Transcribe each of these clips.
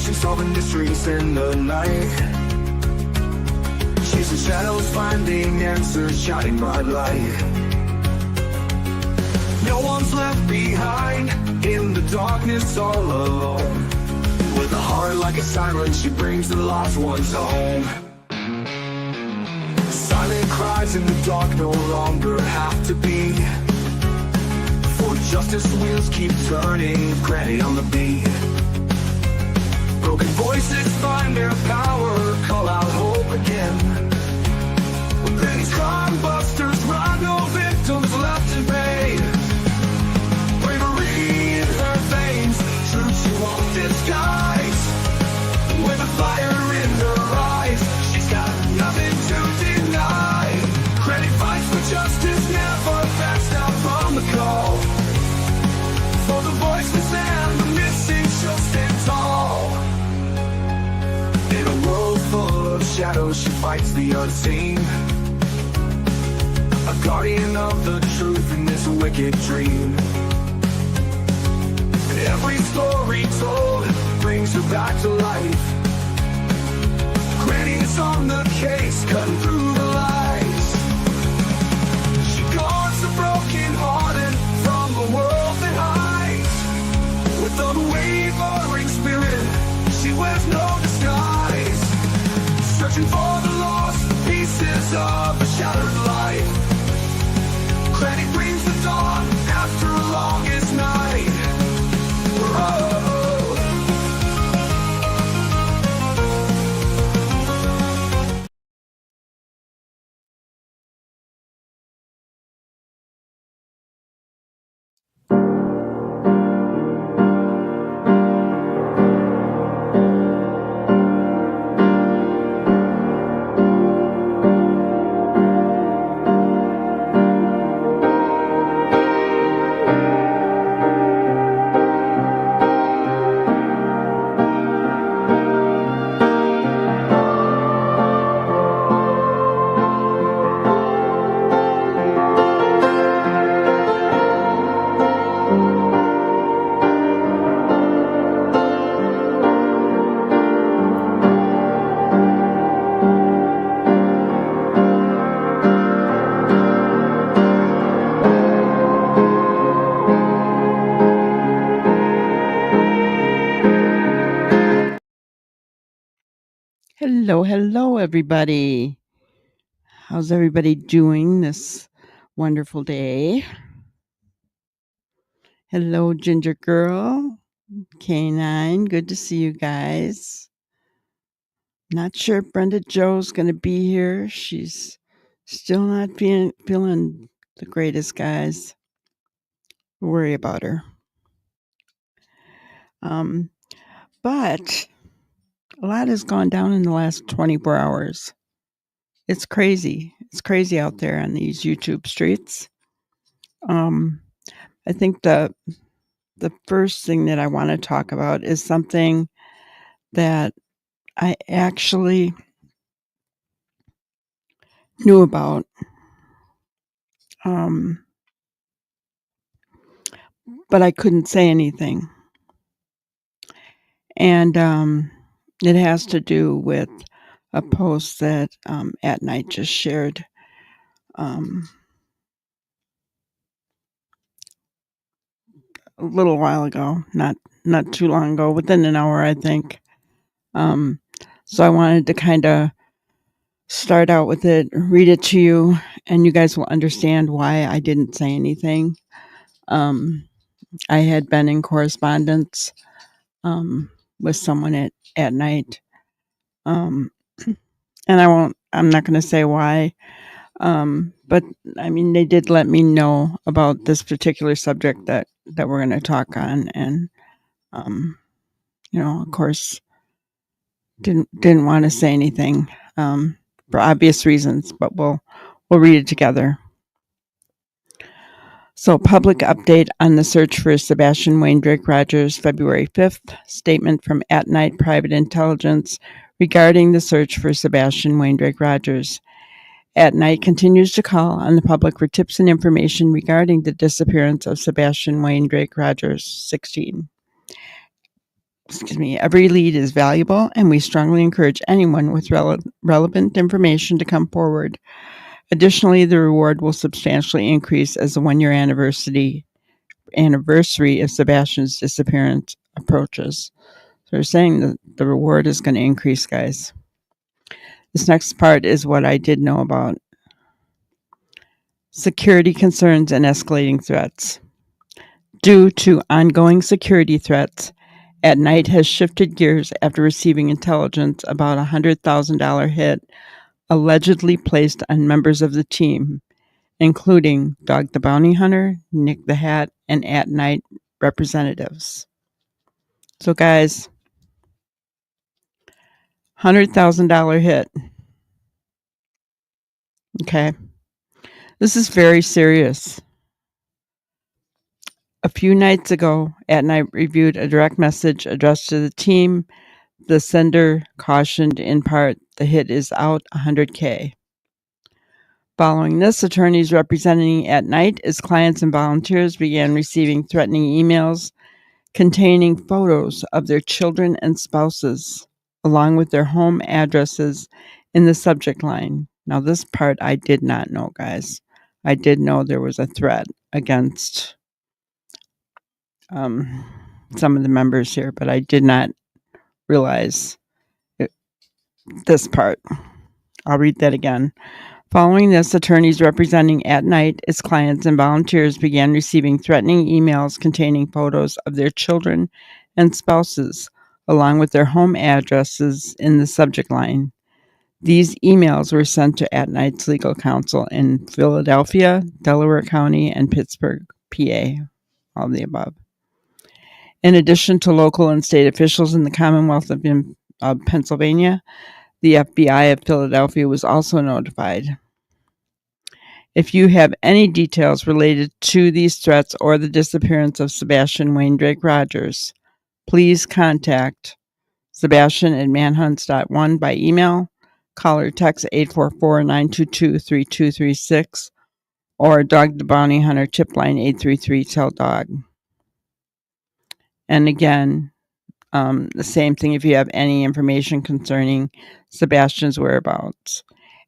Investigation, solving mysteries in the night. Chasing shadows, finding answers, shining bright light. No one's left behind, in the darkness all alone. With a heart like a siren, she brings the lost ones home. Silent cries in the dark no longer have to be. For justice wheels keep turning, granny on the beat. Broken voices find their power, call out hope again. When these crime busters run, no victims left to pay. Bravery in her veins, truth she won't disguise. With a fire in her eyes, she's got nothing to deny. Granny fights for justice, never backs down from the call. For the voiceless and the missing, she'll stand tall. In a world full of shadows, she fights the unseen. A guardian of the truth in this wicked dream. Every story told brings her back to life. Granny's on the case, cutting through the lies. She guards the broken hearted from the world that hides. With unwavering spirit, she wears no disguise. Searching for the lost pieces of a shattered life. Granny brings the dawn after a longest night. Whoa. Hello, everybody. How's everybody doing this wonderful day? Hello, Ginger Girl, K9. Good to see you guys. Not sure if Brenda Joe's going to be here. She's still not feeling the greatest, guys. Worry about her. But a lot has gone down in the last 24 hours. It's crazy. It's crazy out there on these YouTube streets. I think the first thing that I want to talk about is something that I actually knew about. But I couldn't say anything. And it has to do with a post that At Night just shared. A little while ago, not too long ago, within an hour, I think. So I wanted to kind of start out with it, read it to you, and you guys will understand why I didn't say anything. I had been in correspondence with someone at night, and I'm not going to say why, but I mean, they did let me know about this particular subject that we're going to talk on, and of course, didn't want to say anything for obvious reasons, but we'll read it together. So, public update on the search for Sebastian Wayne Drake Rogers, February 5th. Statement from At Night Private Intelligence regarding the search for Sebastian Wayne Drake Rogers. At Night continues to call on the public for tips and information regarding the disappearance of Sebastian Wayne Drake Rogers, 16. Every lead is valuable, and we strongly encourage anyone with relevant information to come forward. Additionally, the reward will substantially increase as the one-year anniversary of Sebastian's disappearance approaches. So they're saying that the reward is going to increase, guys. This next part is what I did know about. Security concerns and escalating threats. Due to ongoing security threats, At Night has shifted gears after receiving intelligence about a $100,000 hit allegedly placed on members of the team, including Dog the Bounty Hunter, Nick the Hat, and At Night representatives. So, guys, $100,000 hit. Okay. This is very serious. A few nights ago, At Night reviewed a direct message addressed to the team. The sender cautioned in part, the hit is out $100K. Following this, attorneys representing At Night as clients and volunteers began receiving threatening emails containing photos of their children and spouses, along with their home addresses in the subject line. Now, this part I did not know, guys. I did know there was a threat against some of the members here, but I did not realize this part. I'll read that again. Following this, attorneys representing At Night as clients and volunteers began receiving threatening emails containing photos of their children and spouses, along with their home addresses in the subject line. These emails were sent to At Night's legal counsel in Philadelphia, Delaware County, and Pittsburgh, PA, all of the above. In addition to local and state officials in the Commonwealth of Pennsylvania, the FBI of Philadelphia was also notified. If you have any details related to these threats or the disappearance of Sebastian Wayne Drake Rogers, please contact Sebastian at manhunts.one by email, call or text 844-922-3236, or Dog the Bounty Hunter tip line 833-TELL-DOG. And again, the same thing if you have any information concerning Sebastian's whereabouts.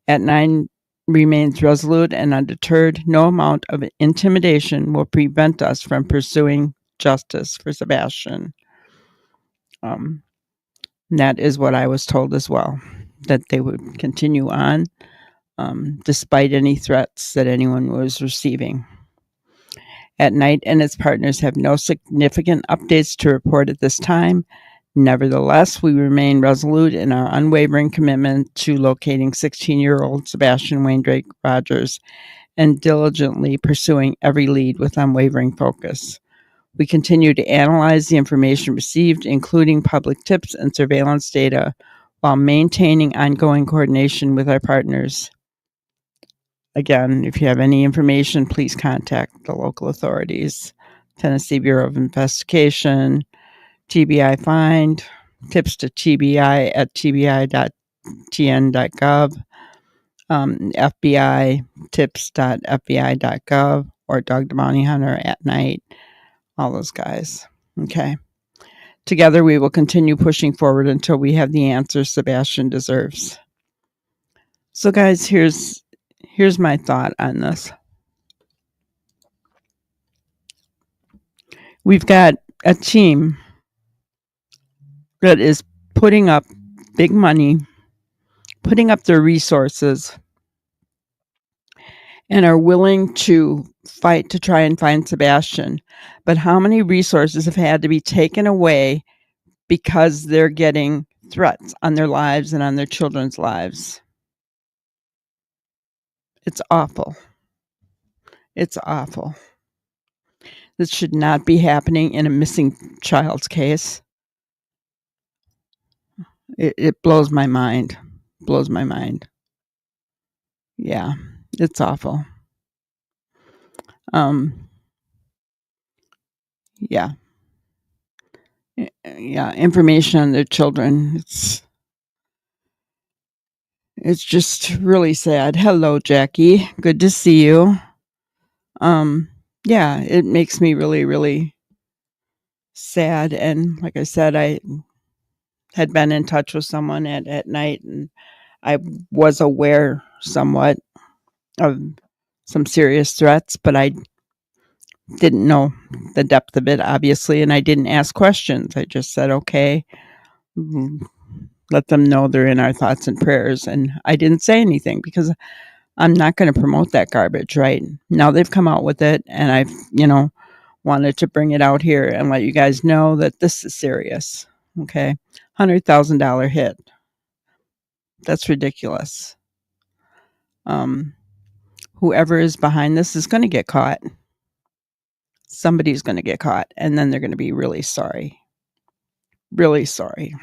At Night remains resolute and undeterred. No amount of intimidation will prevent us from pursuing justice for Sebastian. That is what I was told as well, that they would continue on despite any threats that anyone was receiving. At Night and its partners have no significant updates to report at this time. Nevertheless, we remain resolute in our unwavering commitment to locating 16-year-old Sebastian Wayne Drake Rogers and diligently pursuing every lead with unwavering focus. We continue to analyze the information received, including public tips and surveillance data, while maintaining ongoing coordination with our partners. Again, if you have any information, please contact the local authorities, Tennessee Bureau of Investigation, TBI Find, tips to TBI at tbi.tn.gov, FBI, tips.fbi.gov, or Dog the Bounty Hunter At Night, all those guys. Okay. Together, we will continue pushing forward until we have the answers Sebastian deserves. So, guys, here's my thought on this. We've got a team that is putting up big money, putting up their resources, and are willing to fight to try and find Sebastian. But how many resources have had to be taken away because they're getting threats on their lives and on their children's lives? It's awful. It's awful. This should not be happening in a missing child's case. It blows my mind. Blows my mind. Yeah, it's awful. Yeah. Yeah, information on their children. It's just really sad. Hello, Jackie. Good to see you. Yeah, it makes me really, really sad. And like I said, I had been in touch with someone at night, and I was aware somewhat of some serious threats, but I didn't know the depth of it, obviously, and I didn't ask questions. I just said, okay, let them know they're in our thoughts and prayers. And I didn't say anything because I'm not going to promote that garbage, right? Now they've come out with it, and I've, wanted to bring it out here and let you guys know that this is serious. Okay. $100,000 hit. That's ridiculous. Um, Whoever is behind this is going to get caught. Somebody's going to get caught, and then they're going to be really sorry. Really sorry.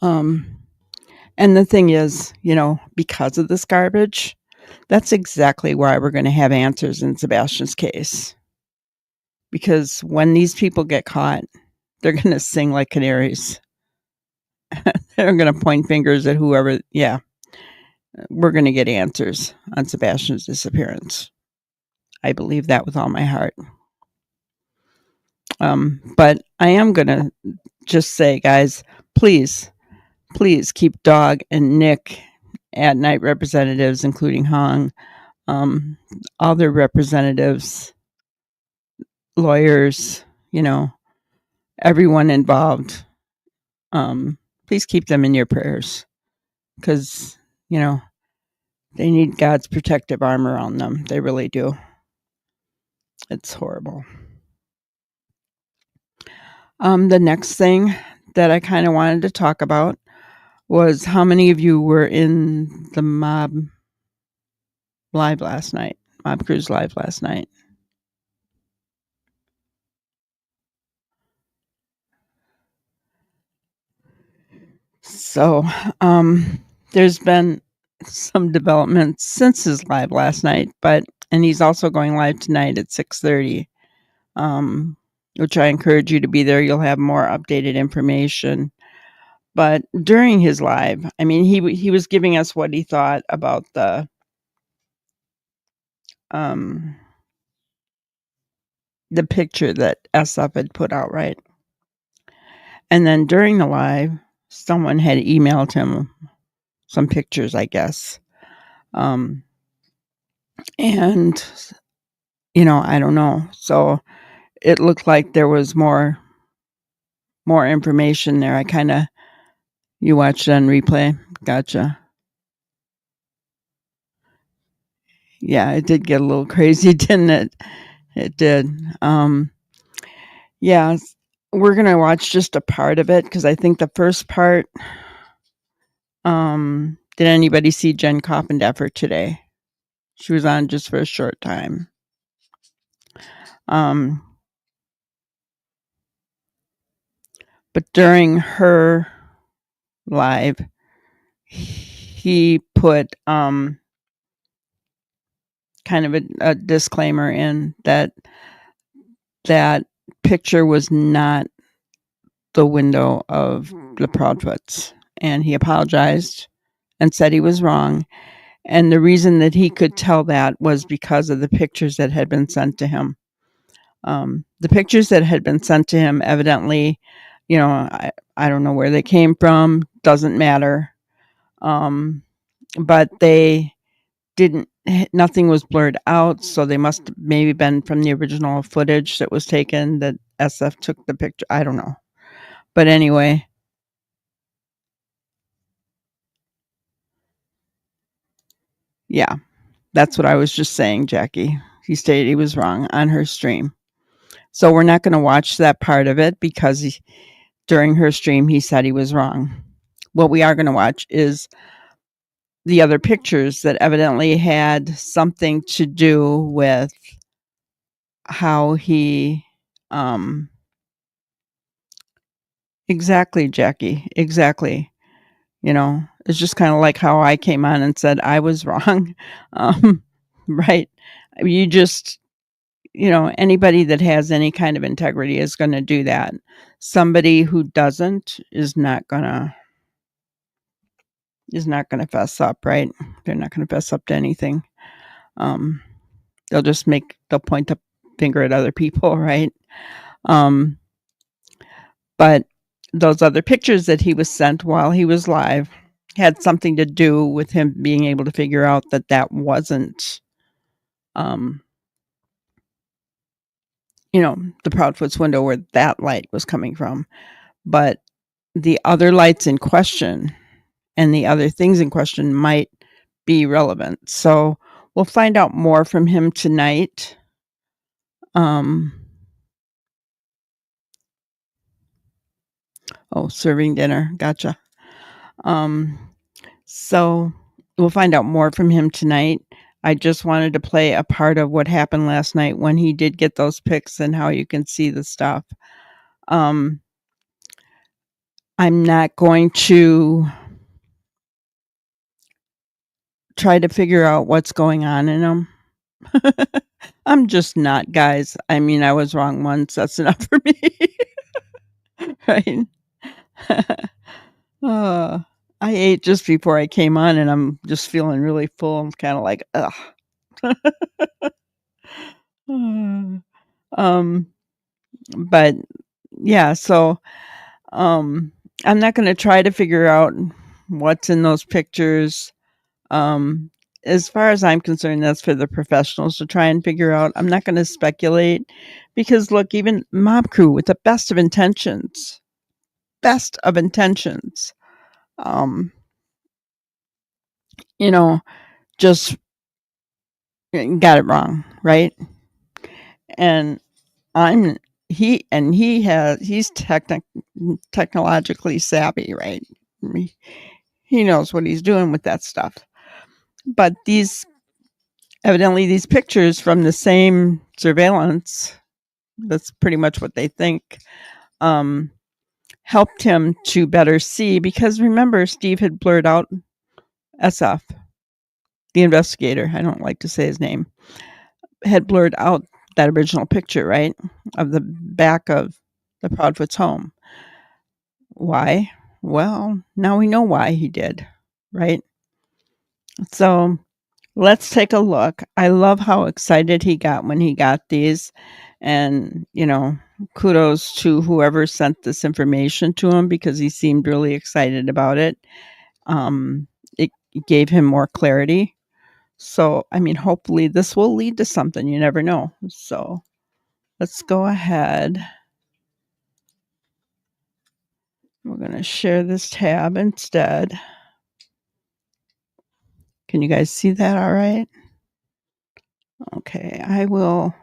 Um, and the thing is, because of this garbage, that's exactly why we're going to have answers in Sebastian's case. Because when these people get caught, they're going to sing like canaries. They're going to point fingers at whoever. Yeah, we're going to get answers on Sebastian's disappearance. I believe that with all my heart. But I am going to just say, guys, please keep Dog and Nick at night representatives, including Hong, other representatives, lawyers, everyone involved. Please keep them in your prayers, because, they need God's protective arm around them. They really do. It's horrible. The next thing that I kind of wanted to talk about was how many of you were in the Mob Cruise live last night. So, there's been some developments since his live last night, and he's also going live tonight at 6:30, which I encourage you to be there. You'll have more updated information. But during his live, I mean, he was giving us what he thought about the picture that SF had put out, right? And then during the live, someone had emailed him some pictures, I guess. And, I don't know. So it looked like there was more information there. You watched it on replay? Gotcha. Yeah, it did get a little crazy, didn't it? It did. Yeah, we're going to watch just a part of it, because I think the first part, did anybody see Jen Coppendeffer today? She was on just for a short time. But during her live, he put kind of a disclaimer in that picture was not the window of the Proudfoots, and he apologized and said he was wrong. And the reason that he could tell that was because of the pictures that had been sent to him. The pictures that had been sent to him, evidently, I don't know where they came from, doesn't matter. But they nothing was blurred out, so they must have maybe been from the original footage that was taken, that SF took the picture. I don't know. But anyway, yeah, that's what I was just saying, Jackie. He stated he was wrong on her stream. So we're not going to watch that part of it, because during her stream, he said he was wrong. What we are going to watch is the other pictures that evidently had something to do with how he, exactly, Jackie, exactly. It's just kind of like how I came on and said I was wrong. Right. You just, anybody that has any kind of integrity is going to do that. Somebody who doesn't is not going to fess up, right? They're not going to fess up to anything. They'll point the finger at other people, right? Um, but those other pictures that he was sent while he was live had something to do with him being able to figure out that that wasn't, um, the Proudfoot's window where that light was coming from. But the other lights in question and the other things in question might be relevant. So we'll find out more from him tonight. Serving dinner. Gotcha. So we'll find out more from him tonight. I just wanted to play a part of what happened last night when he did get those pics and how you can see the stuff. I'm not going to try to figure out what's going on in them. I'm just not, guys. I mean, I was wrong once. That's enough for me. Right? I ate just before I came on and I'm just feeling really full. I'm kind of like, ugh. But yeah, so I'm not going to try to figure out what's in those pictures. As far as I'm concerned, that's for the professionals to try and figure out. I'm not going to speculate because look, even Mob Crew with the best of intentions, just got it wrong, right? And he's technologically savvy, right? He knows what he's doing with that stuff. But evidently these pictures from the same surveillance, that's pretty much what they think, helped him to better see, because remember, Steve had blurred out SF, the investigator, I don't like to say his name, had blurred out that original picture, right, of the back of the Proudfoot's home. Why? Well, now we know why he did, right? So let's take a look. I love how excited he got when he got these. And, kudos to whoever sent this information to him because he seemed really excited about it. It gave him more clarity. So, I mean, hopefully this will lead to something. You never know. So let's go ahead. We're going to share this tab instead. Can you guys see that all right? Okay, I will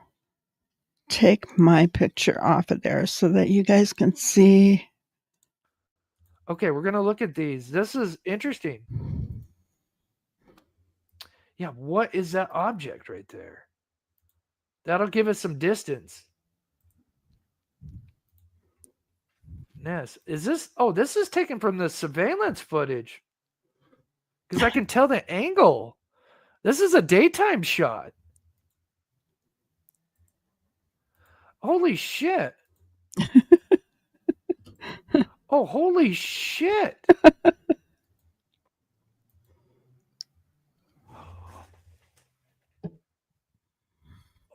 take my picture off of there so that you guys can see. Okay, we're going to look at these. This is interesting. Yeah, what is that object right there? That'll give us some distance. Ness, is this? Oh, this is taken from the surveillance footage. Because I can tell the angle. This is a daytime shot. Holy shit. Oh, holy shit.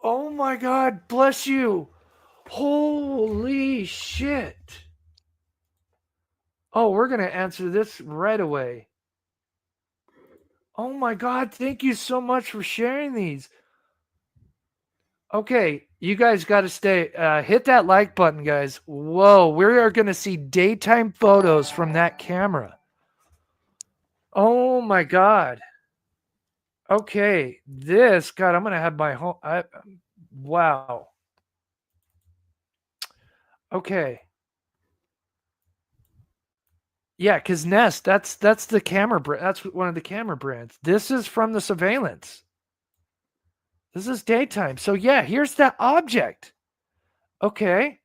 Oh my God, bless you. Holy shit. Oh, we're going to answer this right away. Oh my God, thank you so much for sharing these. Okay, you guys got to stay. Hit that like button, guys. Whoa, we are going to see daytime photos from that camera. Oh my God. Okay, God, I'm going to have my home. Wow. Okay. Yeah, because Nest, that's the camera brand. That's one of the camera brands. This is from the surveillance. This is daytime. So yeah, here's that object. Okay.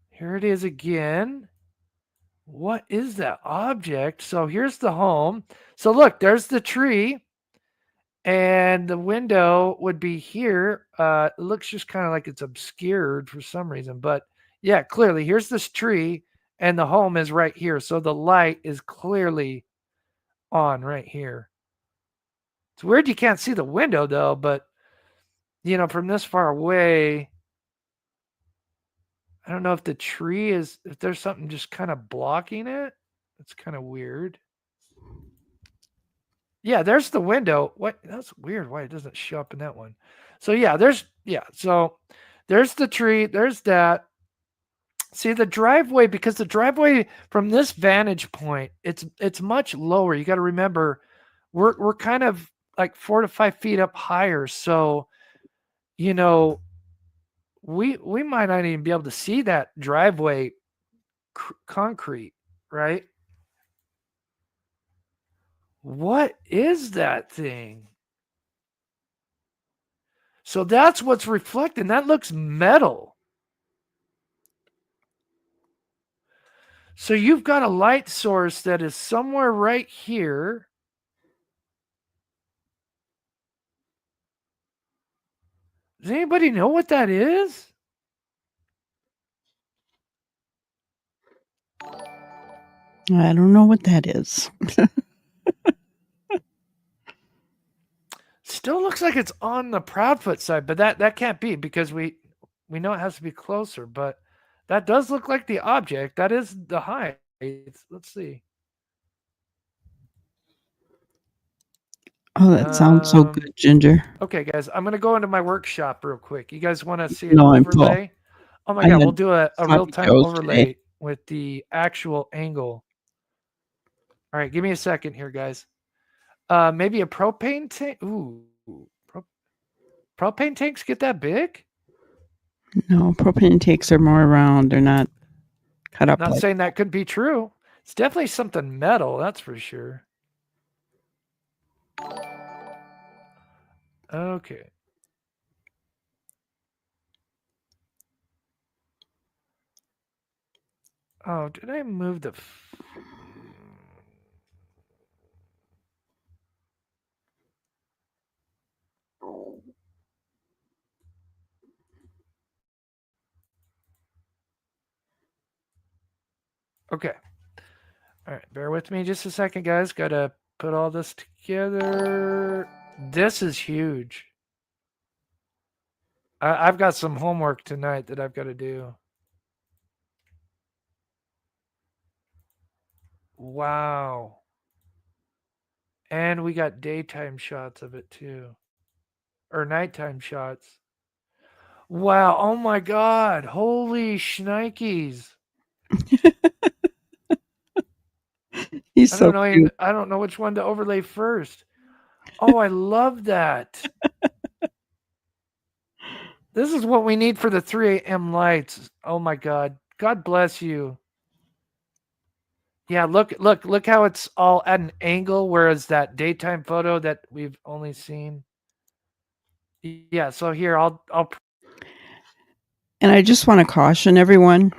Here it is again. What is that object? So here's the home. So look, there's the tree. And the window would be here. It looks just kind of like it's obscured for some reason. But yeah, clearly, here's this tree. And the home is right here. So the light is clearly on right here. It's weird you can't see the window, though. But from this far away, I don't know if the tree is, if there's something just kind of blocking it. It's kind of weird. Yeah, there's the window. What? That's weird. Why it doesn't show up in that one? So so there's the tree. There's that. See the driveway, because the driveway from this vantage point, it's much lower. You got to remember, we're kind of like 4 to 5 feet up higher. So you know we might not even be able to see that driveway concrete, right? What is that thing? So that's what's reflecting. That looks metal. So you've got a light source that is somewhere right here. Does anybody know what that is? I don't know what that is. Still looks like it's on the Proudfoot side, but that can't be, because we know it has to be closer, but that does look like the object. That is the height. Let's see. Oh, that sounds so good, Ginger. Okay, guys, I'm gonna go into my workshop real quick. You guys want to see an No, I'm full. overlay? Oh my I god, we'll had do a sloppy real-time joes overlay today. with the actual angle. All right, give me a second here, guys. Maybe a propane tank. Ooh, propane tanks get that big? No, propane tanks are more round. They're not cut up Not like. saying that could be true. It's definitely something metal, that's for sure. Okay. Oh, did I move the... Okay. All right, bear with me just a second, guys. Gotta put all this together. This is huge. I've got some homework tonight that I've got to do. Wow. And we got daytime shots of it too. Or nighttime shots. Wow. Oh my God. Holy shnikes. He's so cute. I don't know which one to overlay first. Oh, I love that. This is what we need for the 3 a.m. lights. Oh my God. God bless you. Yeah, look how it's all at an angle, whereas that daytime photo that we've only seen. Yeah, so here I'll And I just want to caution everyone.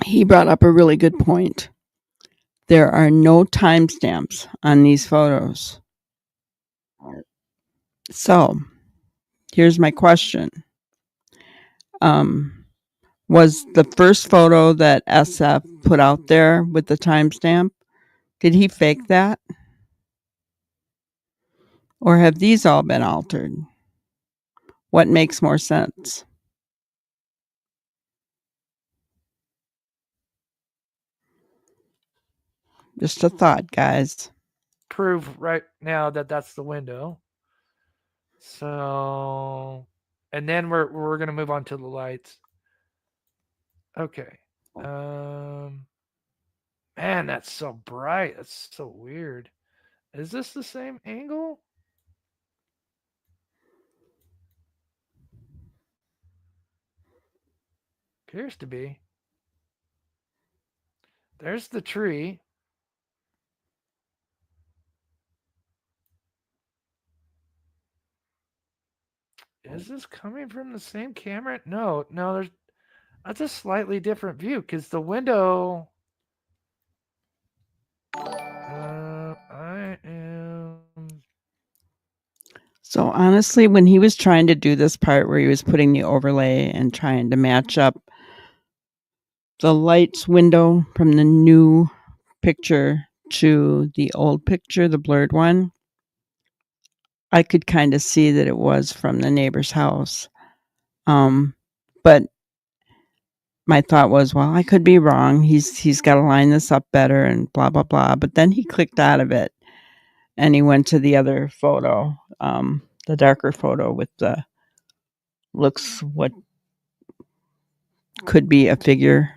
He brought up a really good point. There are no timestamps on these photos. So, here's my question. Was the first photo that SF put out there with the timestamp, did he fake that? Or have these all been altered? What makes more sense? Just a thought, guys. prove right now that that's the window. So, and then we're gonna move on to the lights. Okay. Man, that's so bright. That's so weird. Is this the same angle? Appears to be. There's the tree. Is this coming from the same camera? No, that's a slightly different view, because the window. I am. So honestly, when he was trying to do this part where he was putting the overlay and trying to match up the lights window from the new picture to the old picture, the blurred one, I could kind of see that it was from the neighbor's house. But my thought was, well, I could be wrong. He's got to line this up better and blah blah blah. But then he clicked out of it and he went to the other photo, the darker photo with the looks what could be a figure.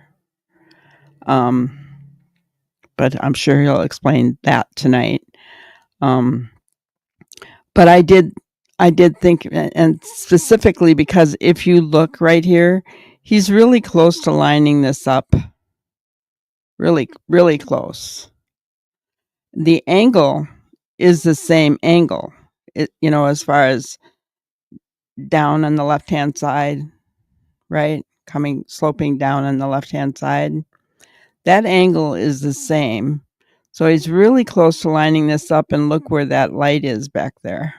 But I'm sure he'll explain that tonight. But I did think, and specifically because if you look right here, he's really close to lining this up. Really, really close. The angle is the same angle, as far as down on the left-hand side, right? Sloping down on the left-hand side. That angle is the same. So he's really close to lining this up, and look where that light is back there.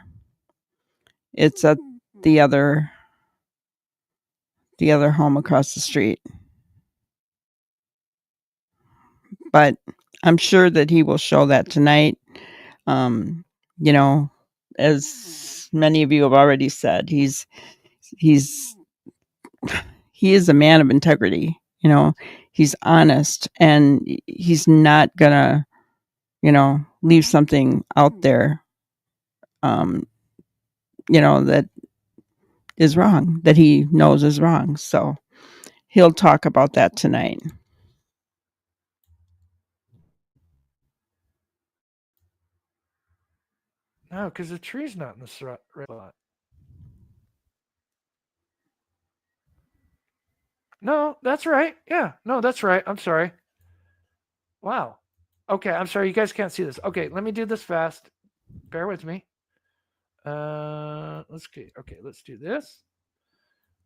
It's at the other home across the street. But I'm sure that he will show that tonight. As many of you have already said, he is a man of integrity. He's honest, and he's not gonna, leave something out there, that is wrong, that he knows is wrong. So he'll talk about that tonight. No, because the tree's not in the right spot. No, that's right. Yeah, no, that's right. I'm sorry. Wow. Okay, I'm sorry. You guys can't see this. Okay, let me do this fast. Bear with me. Let's do this.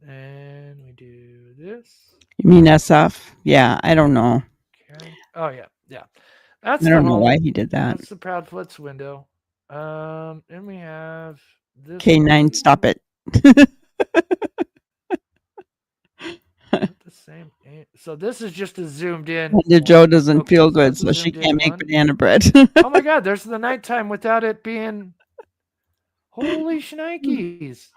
And we do this. You mean SF? Yeah, I don't know. Okay. Oh yeah, yeah. That's I don't know why he did that. That's the Proudfoot's window. And we have this. K9, stop it. The same. So this is just a zoomed in. Jo doesn't feel good, so she can't make banana bread. Oh my God! There's the nighttime without it being. Holy shnikes!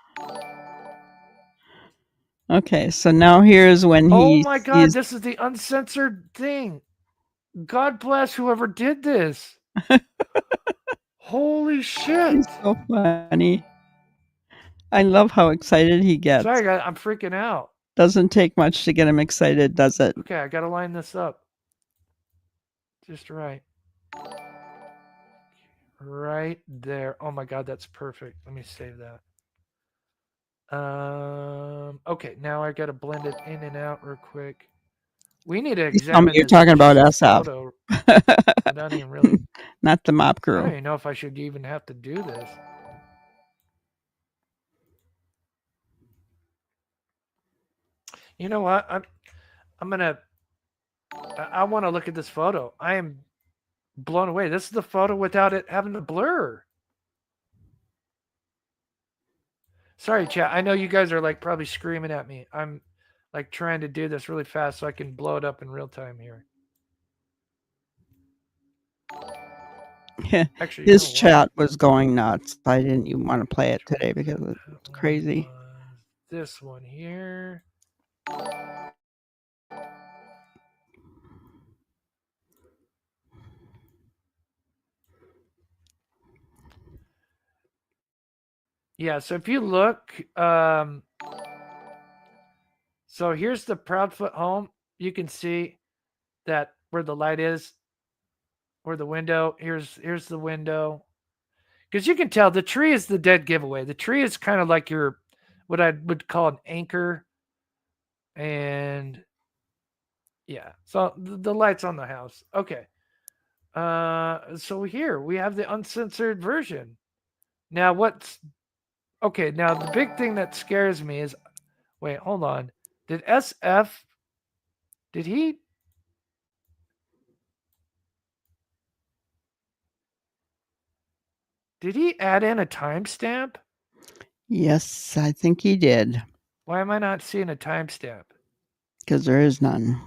Okay, so now here's when he. Oh my God! This is the uncensored thing. God bless whoever did this. Holy shit! He's so funny. I love how excited he gets. Sorry, I'm freaking out. Doesn't take much to get him excited, does it? Okay, I gotta line this up. Just right. Right there. Oh my God, that's perfect. Let me save that. Okay, now I gotta blend it in and out real quick. We need to examine. You're talking about SF. Without even really. Not the mop crew. I don't even know if I should even have to do this. You know what? I'm gonna. I want to look at this photo. I am blown away. This is the photo without it having a blur. Sorry, chat. I know you guys are like probably screaming at me. I'm like trying to do this really fast so I can blow it up in real time here. Yeah. Actually, his chat was going nuts. I didn't even want to play it today because it's crazy. This one here. Yeah, so if you look, so here's the Proudfoot home. You can see that where the light is, where the window. Here's the window, because you can tell the tree is the dead giveaway. The tree is kind of like your, what I would call an anchor, and yeah. So the light's on the house. Okay. So here we have the uncensored version. Now what's okay? Now the big thing that scares me is, wait, hold on. Did SF? Did he? Did he add in a timestamp? Yes, I think he did. Why am I not seeing a timestamp? Because there is none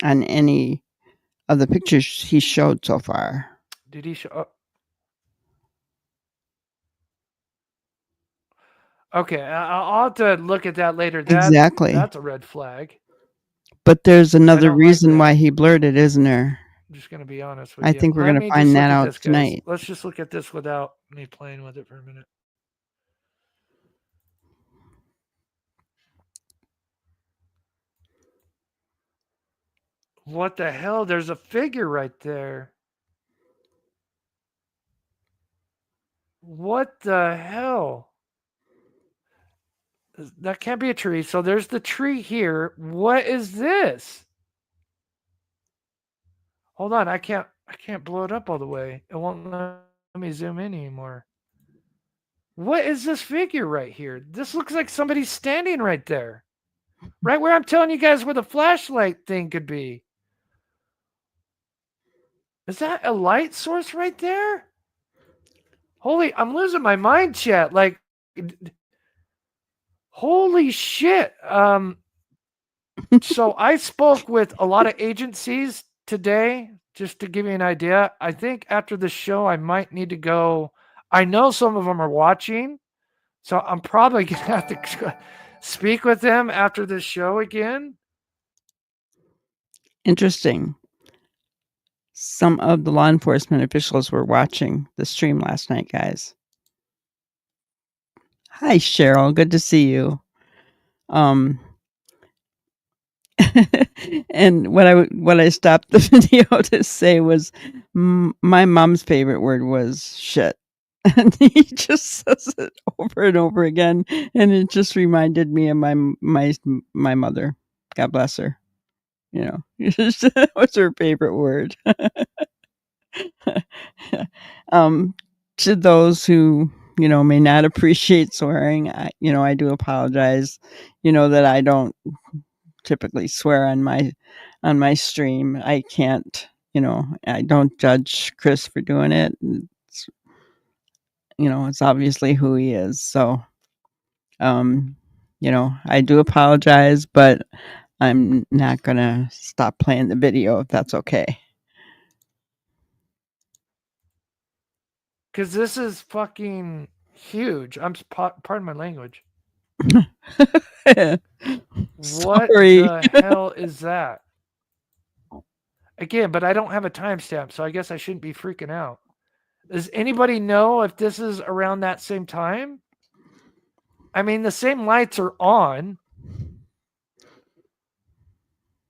on any of the pictures he showed so far. Did he show? Okay, I'll have to look at that later. Exactly. That's a red flag. But there's I another don't like reason why that. he blurred it, isn't there? I'm just gonna be honest with I you. think we're Let gonna me find just look that at out this, guys. tonight. Let's just look at this without me playing with it for a minute. What the hell? There's a figure right there. What the hell? That can't be a tree. So there's the tree here. What is this? Hold on, I can't blow it up all the way. It won't let me zoom in anymore. What is this figure right here? This looks like somebody's standing right there. Right where I'm telling you guys where the flashlight thing could be. Is that a light source right there? Holy, I'm losing my mind, chat. Like, holy shit. So I spoke with a lot of agencies today, just to give you an idea. I think after the show, I might need to go. I know some of them are watching, so I'm probably gonna have to speak with them after the show again. Interesting. Some of the law enforcement officials were watching the stream last night, guys. Hi, Cheryl. Good to see you. And what I stopped the video to say was my mom's favorite word was shit. And he just says it over and over again, and it just reminded me of my mother. God bless her. You know, that was her favorite word. um, to those who may not appreciate swearing, I do apologize. That I don't typically swear on my stream. I can't. I don't judge Chris for doing it. It's obviously who he is. So, I do apologize, but I'm not gonna stop playing the video if that's okay. Because this is fucking huge. Pardon my language. What Sorry. the hell is that? Again, but I don't have a timestamp, so I guess I shouldn't be freaking out. Does anybody know if this is around that same time? I mean, the same lights are on.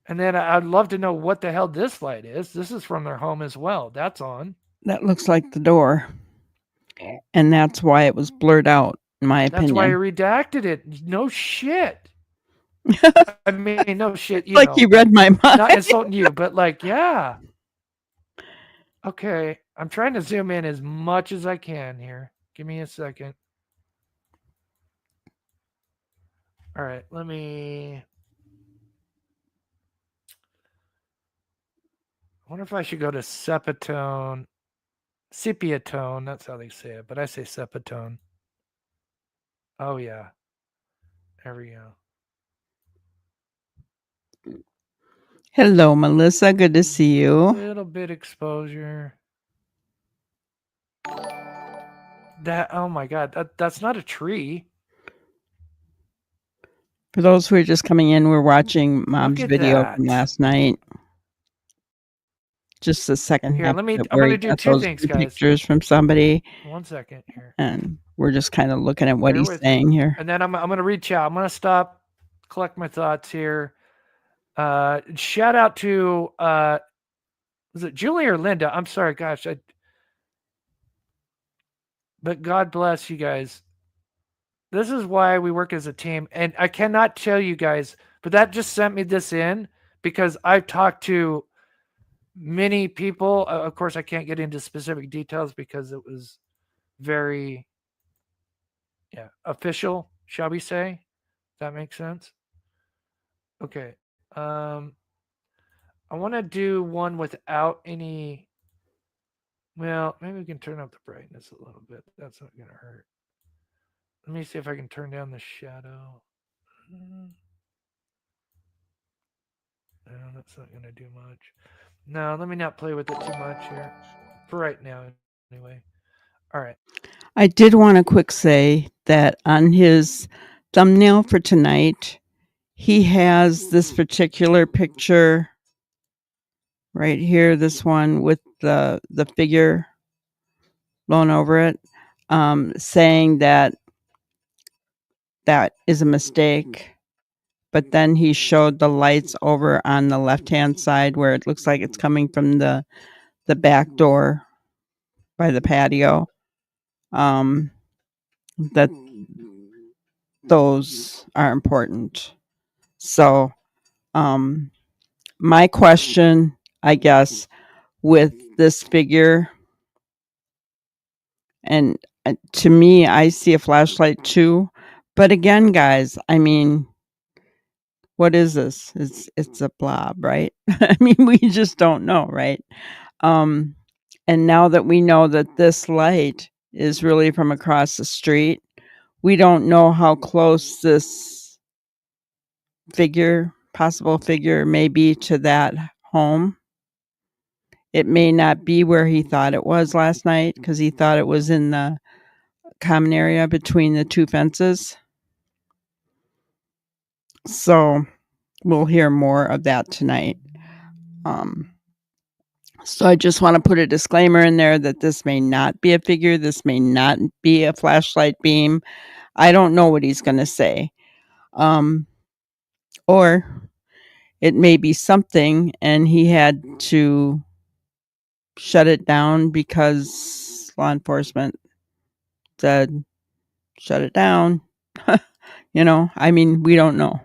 And then I'd love to know what the hell this light is. This is from their home as well. That's on. That looks like the door. And that's why it was blurred out, in my That's why I opinion. redacted it. No shit. I mean, no shit. You Like know, you read my mind. not insulting you, but like, yeah. Okay, I'm trying to zoom in as much as I can here. Give me a second. All right, let me. I wonder if I should go to sepia tone. That's how they say it, but I say sepia tone. Oh yeah, there we go. Hello, Melissa. Good to see A you. little bit exposure. Oh my god, that's not a tree. For those who are just coming in, we're watching Mom's Look at video that. from last night. Just the second Here, half I'm of it going where to he do got two those things, 2 guys. pictures from somebody, 1 second here. and we're just kind of looking at what Bear he's with saying me. here. And then I'm going to read chat. I'm going to stop, collect my thoughts here. Shout out to was it Julie or Linda? I'm sorry, gosh. But God bless you guys. This is why we work as a team. And I cannot tell you guys, but that just sent me this in because I've talked to many people. Of course, I can't get into specific details because it was very official, shall we say? That makes sense. Okay. I want to do one without any. Well, maybe we can turn up the brightness a little bit. That's not going to hurt. Let me see if I can turn down the shadow. No, that's not going to do much. No, let me not play with it too much here. For right now, anyway. All right. I did want to quick say that on his thumbnail for tonight, he has this particular picture right here, this one with the figure blown over it, saying that that is a mistake. But then he showed the lights over on the left-hand side where it looks like it's coming from the back door by the patio. That those are important. So, my question, I guess, with this figure, and to me, I see a flashlight too. But again, guys, I mean, what is this? It's a blob, right? I mean, we just don't know, right? Um, and now that we know that this light is really from across the street, we don't know how close this possible figure may be to that home. It may not be where he thought it was last night because he thought it was in the common area between the two fences. So we'll hear more of that tonight. So I just want to put a disclaimer in there that this may not be a figure. This may not be a flashlight beam. I don't know what he's going to say. Or it may be something and he had to shut it down because law enforcement said, shut it down. I mean, we don't know.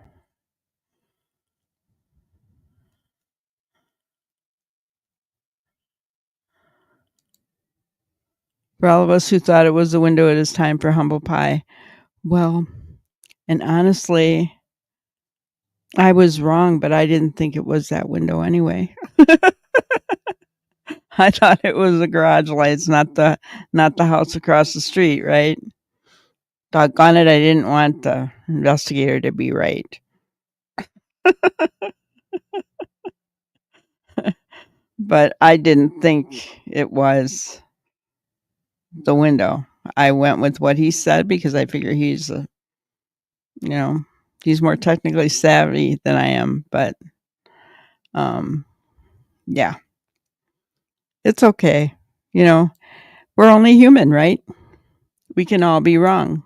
For all of us who thought it was the window, it is time for humble pie. Well, and honestly, I was wrong, but I didn't think it was that window anyway. I thought it was the garage lights, not the house across the street, right? Doggone it, I didn't want the investigator to be right. But I didn't think it was the window. I went with what he said because I figure he's he's more technically savvy than I am, but yeah. It's okay. We're only human, right? We can all be wrong.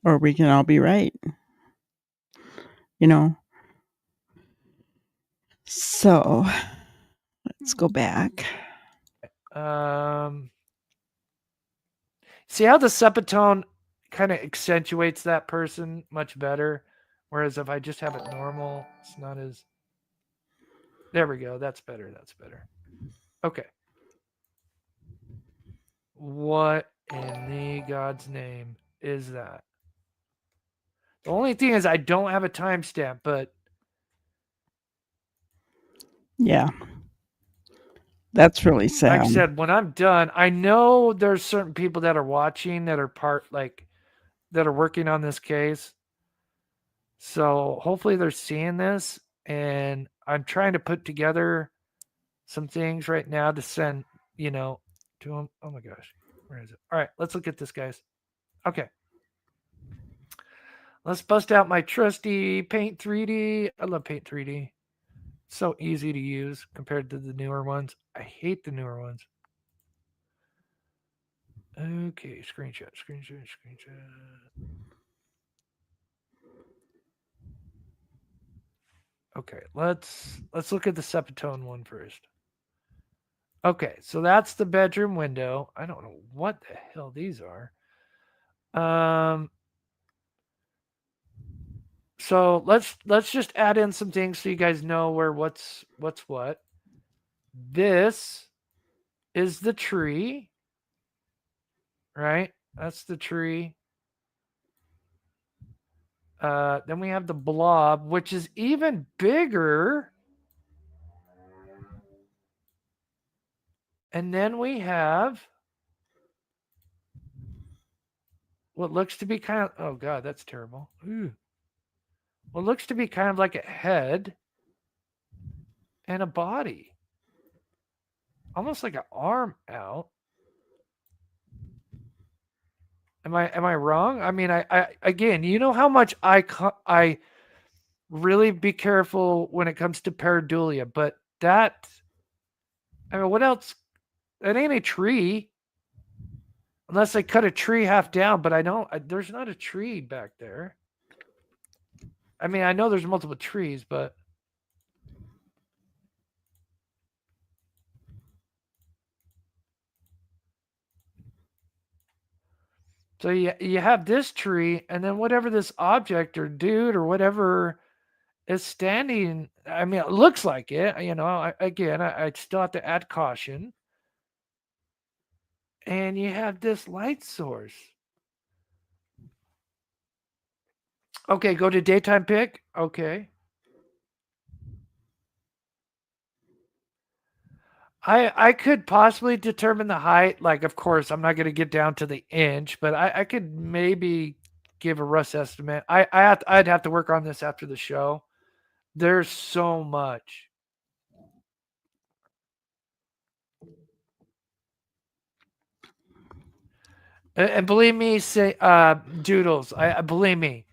Or we can all be right. So let's go back. See how the subtone kind of accentuates that person much better, whereas if I just have it normal, it's not as. There we go. That's better. Okay. What in the God's name is that? The only thing is I don't have a timestamp, but yeah, that's really sad. Like I said, when I'm done, I know there's certain people that are watching that are that are working on this case. So hopefully they're seeing this, and I'm trying to put together some things right now to send, to them. Oh my gosh, where is it? All right, let's look at this, guys. Okay. Let's bust out my trusty Paint 3D. I love Paint 3D. So easy to use compared to the newer ones. I hate the newer ones. Okay, screenshot. Okay, let's look at the Sepatone one first. Okay, so that's the bedroom window. I don't know what the hell these are. So let's just add in some things so you guys know where what's what. This is the tree, right? That's the tree. Then we have the blob, which is even bigger. And then we have what looks to be kind of, oh God, that's terrible. Ooh. What looks to be kind of like a head and a body. Almost like an arm out. Am I wrong? I mean, I again, you know how much I really be careful when it comes to pareidolia, but that, I mean, what else? It ain't a tree unless they cut a tree half down. But I don't. There's not a tree back there. I mean, I know there's multiple trees, but so you have this tree, and then whatever this object or dude or whatever is standing. I mean, it looks like it. You know, I still have to add caution. And you have this light source. Okay, go to daytime pic. Okay. I could possibly determine the height. Like, of course, I'm not going to get down to the inch, but I could maybe give a rough estimate. I'd have to work on this after the show. There's so much. And believe me, say Doodles. I believe me.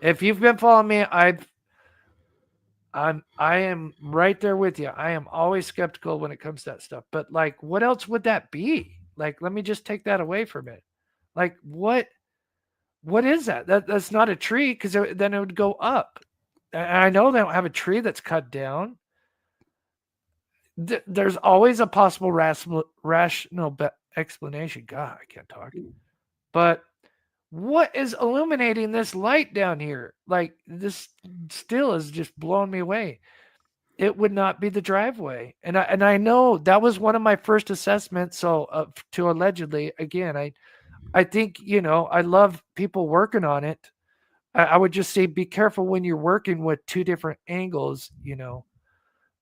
If you've been following me, I am right there with you. I am always skeptical when it comes to that stuff. But like, what else would that be? Like, let me just take that away from it. Like, what is that? That's not a tree because then it would go up. And I know they don't have a tree that's cut down. There's always a possible rational explanation. God, I can't talk. But what is illuminating this light down here? Like, this still is just blowing me away. It would not be the driveway, and I know that was one of my first assessments. So to allegedly, again, I think, I love people working on it. I would just say be careful when you're working with two different angles,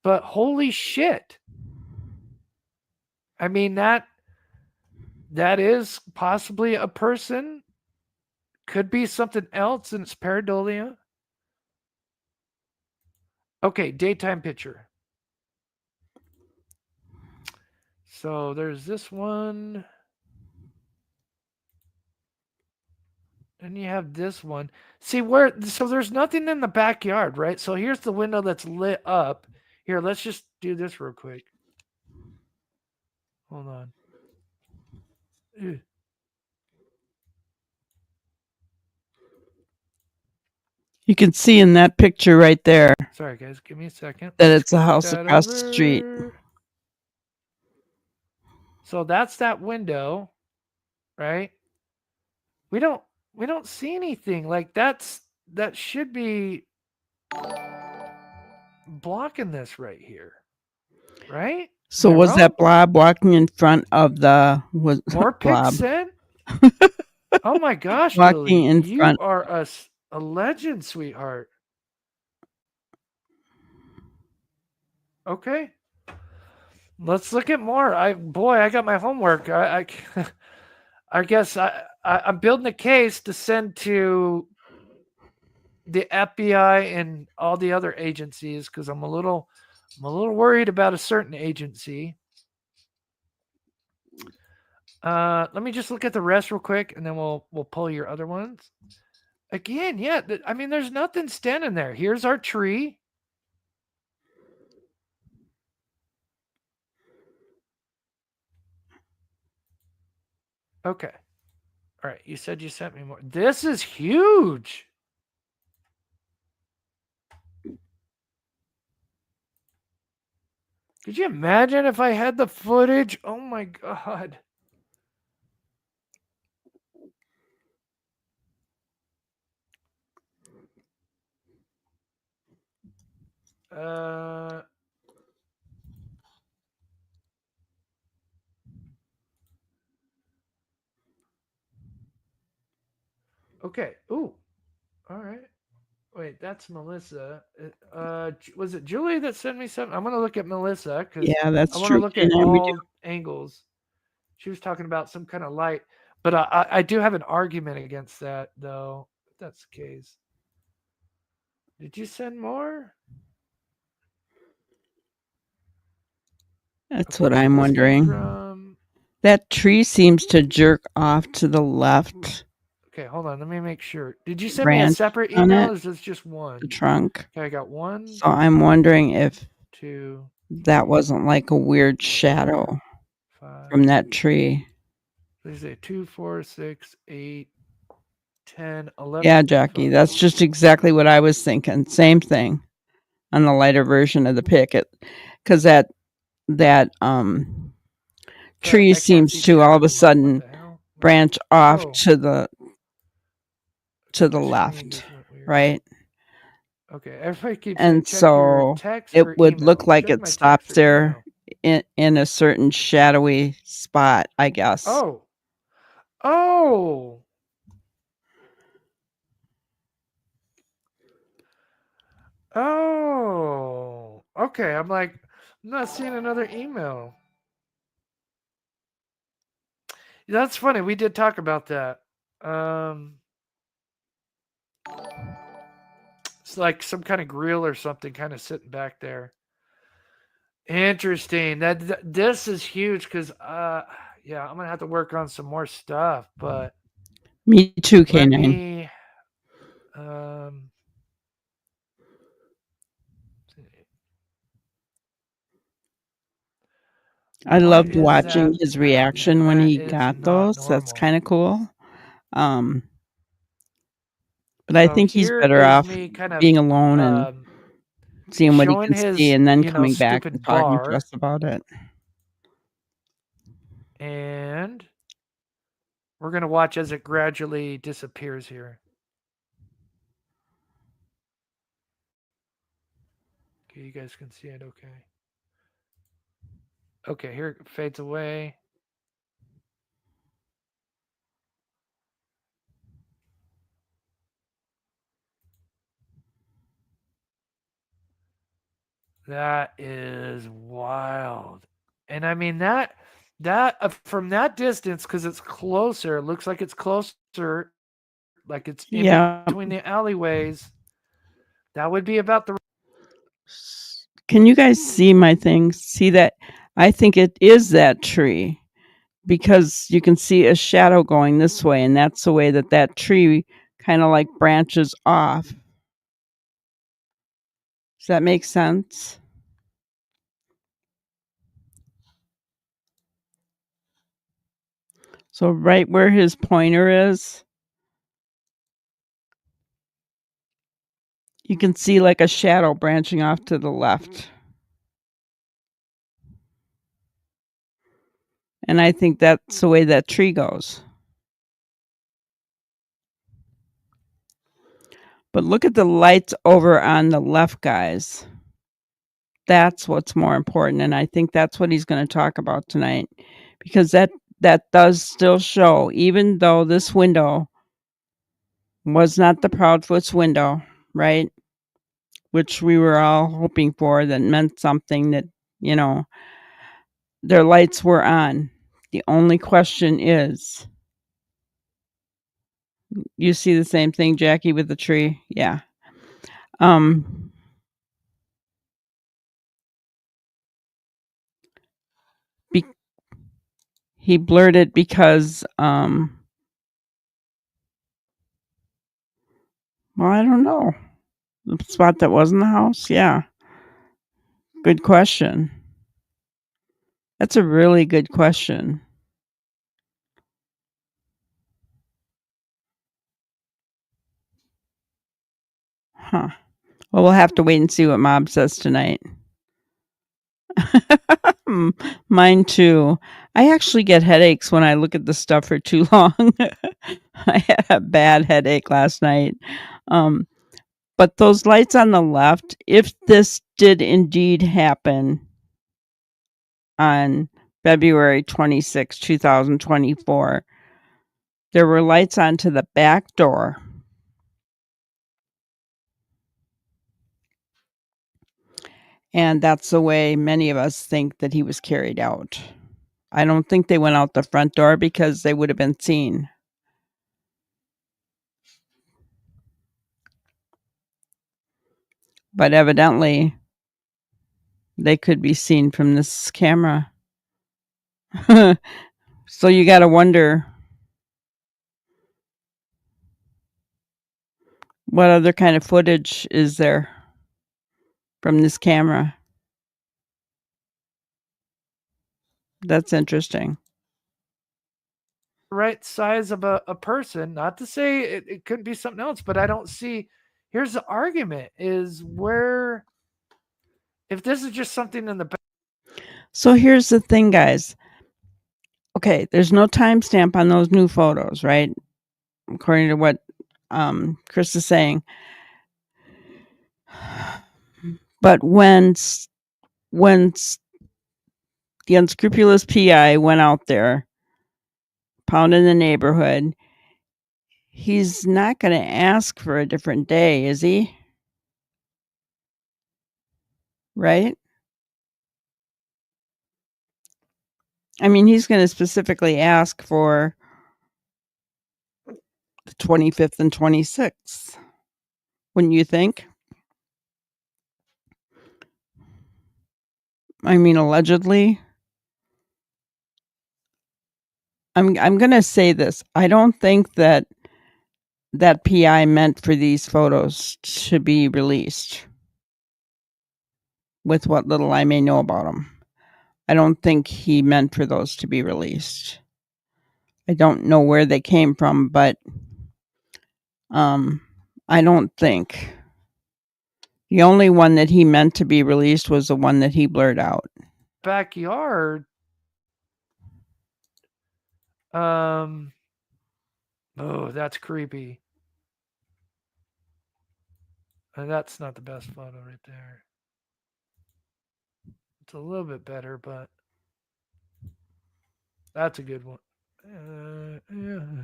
But holy shit! I mean, that is possibly a person. Could be something else, and it's pareidolia. Okay, daytime picture. So there's this one. And you have this one. See so there's nothing in the backyard, right? So here's the window that's lit up. Here, let's just do this real quick. Hold on. Ew. You can see in that picture right there Sorry, guys. Give me a second. that Let's it's a house that across the street. So that's that window, right? We don't see anything. Like, that should be blocking this right here. Right? So was that blob walking in front of the more blob? pics in? Oh my gosh, Walking Julie, in you front. are a legend, sweetheart. Okay, let's look at more. I got my homework. I guess I'm building a case to send to the FBI and all the other agencies because I'm a little worried about a certain agency. Let me just look at the rest real quick, and then we'll pull your other ones. Again, yeah. I mean, there's nothing standing there. Here's our tree. Okay. All right. You said you sent me more. This is huge. Could you imagine if I had the footage? Oh my God. Okay. Ooh. All right. Wait, that's Melissa. Was it Julie that sent me something? I'm gonna look at Melissa because Yeah, that's I want true. to look at all angles. She was talking about some kind of light, but I do have an argument against that, though. If that's the case. Did you send more? That's what I'm wondering. That tree seems to jerk off to the left. Okay, hold on. Let me make sure. Did you send me a branch separate on email? it, Or is this just one? the trunk. Okay, I got 1, So I'm wondering if 2, that 3, wasn't like a weird 4, shadow 5. from that tree. Let's say 2, 4, 6, 8, 10, 11. Yeah, Jackie, that's just exactly what I was thinking. Same thing on the lighter version of the pic. Because that tree I can't seems see to all of a shadows. I'm like, what sudden the hell? branch off Oh, to the okay, my screen left, just went weird. right? Okay, everybody keeps saying And check your so text it or would look email. like Check it my text stops or there email. in a certain shadowy spot, I guess. Oh, oh, oh. Okay, I'm like, I'm not seeing another email. That's funny. We did talk about that. It's like some kind of grill or something kind of sitting back there. Interesting. This is huge because yeah, I'm gonna have to work on some more stuff. But Me too, let K9. me I what loved is that? watching his reaction when That he is got not those. That's normal. kind of cool. Um, but I So think he's here better is off me kind of being alone and seeing what he showing can see his, and then coming back and stupid talking to bar, us about it. and we're gonna watch as it gradually disappears here. Okay, you guys can see it. Okay. Okay, here it fades away. That is wild. And I mean that from that distance, because it's closer, it looks like it's closer, like it's in Yeah. between the alleyways. That would be about the Can you guys see my thing? See that? I think it is that tree because you can see a shadow going this way, and that's the way that that tree kind of like branches off. Does that make sense? So right where his pointer is, you can see like a shadow branching off to the left. And I think that's the way that tree goes. But look at the lights over on the left, guys. That's what's more important. And I think that's what he's going to talk about tonight. Because that does still show, even though this window was not the Proudfoot's window, right? Which we were all hoping for, that meant something, that, you know, their lights were on. The only question is, you see the same thing, Jackie, with the tree? Yeah. Be- he blurred it because, well, I don't know. The spot that was in the house? Yeah. Good question. That's a really good question. Huh. Well, we'll have to wait and see what Mob says tonight. Mine too. I actually get headaches when I look at the stuff for too long. I had a bad headache last night. But those lights on the left, if this did indeed happen on February 26, 2024, there were lights onto the back door. And that's the way many of us think that he was carried out. I don't think they went out the front door because they would have been seen. But evidently, they could be seen from this camera. So you got to wonder, what other kind of footage is there from this camera? That's interesting. Right size of a person. Not to say it couldn't be something else, but I don't see. Here's the argument: is where if this is just something in the back. So here's the thing, guys. Okay, there's no timestamp on those new photos, right? According to what Chris is saying. But when the unscrupulous PI went out there, pounding the neighborhood, he's not going to ask for a different day, is he? Right? I mean, he's going to specifically ask for the 25th and 26th. Wouldn't you think? I mean, allegedly. I'm going to say this. I don't think that PI meant for these photos to be released. With what little I may know about him, I don't think he meant for those to be released. I don't know where they came from, but I don't think. The only one that he meant to be released was the one that he blurred out. Backyard. Oh, that's creepy. That's not the best photo right there. It's a little bit better, but that's a good one. Yeah.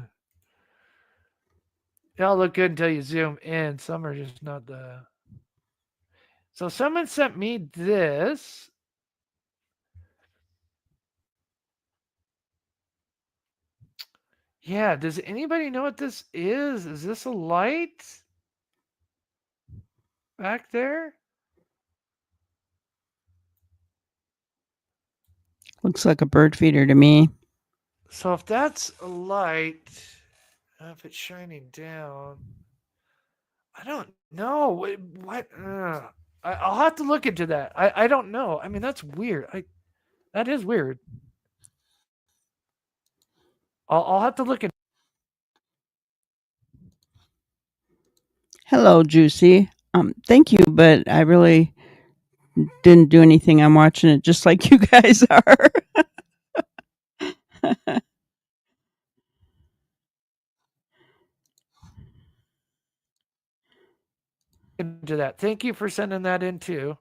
They all look good until you zoom in. Some are just not the. So someone sent me this. Yeah, does anybody know what this is? Is this a light back there? Looks like a bird feeder to me. So if that's a light, if it's shining down, I don't know. What? I'll have to look into that. I don't know. I mean, that's weird. That is weird. I'll have to look into. Hello, Juicy. Thank you, but I really didn't do anything. I'm watching it just like you guys are. Into that. Thank you for sending that in too.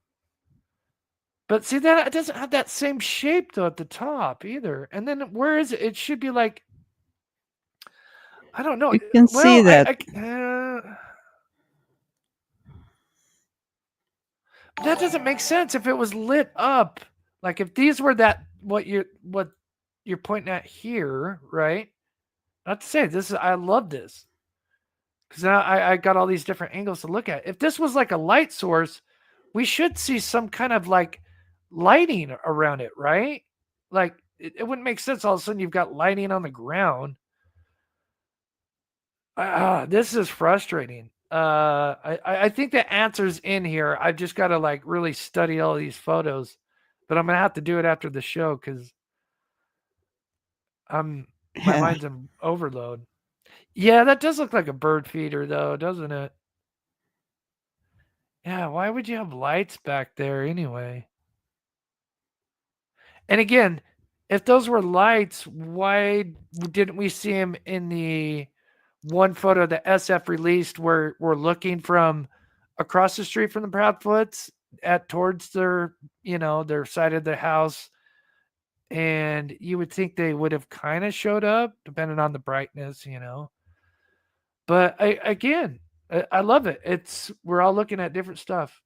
But see that it doesn't have that same shape though at the top either. And then where is it? It should be like I don't know. You can see Well, that. That doesn't make sense if it was lit up. Like if these were that what you're pointing at here, right? Not to say this is I love this because now I got all these different angles to look at. If this was like a light source, we should see some kind of like lighting around it, right? Like it wouldn't make sense all of a sudden you've got lighting on the ground. This is frustrating. I think the answer's in here. I've just got to like really study all these photos, but I'm gonna have to do it after the show because my Yeah. mind's in overload. Yeah, that does look like a bird feeder though, doesn't it? Yeah, why would you have lights back there anyway? And again, if those were lights, why didn't we see him in the one photo that SF released where we're looking from across the street from the Proudfoots at towards their, their side of the house? And you would think they would have kind of showed up depending on the brightness, But I love it. We're all looking at different stuff.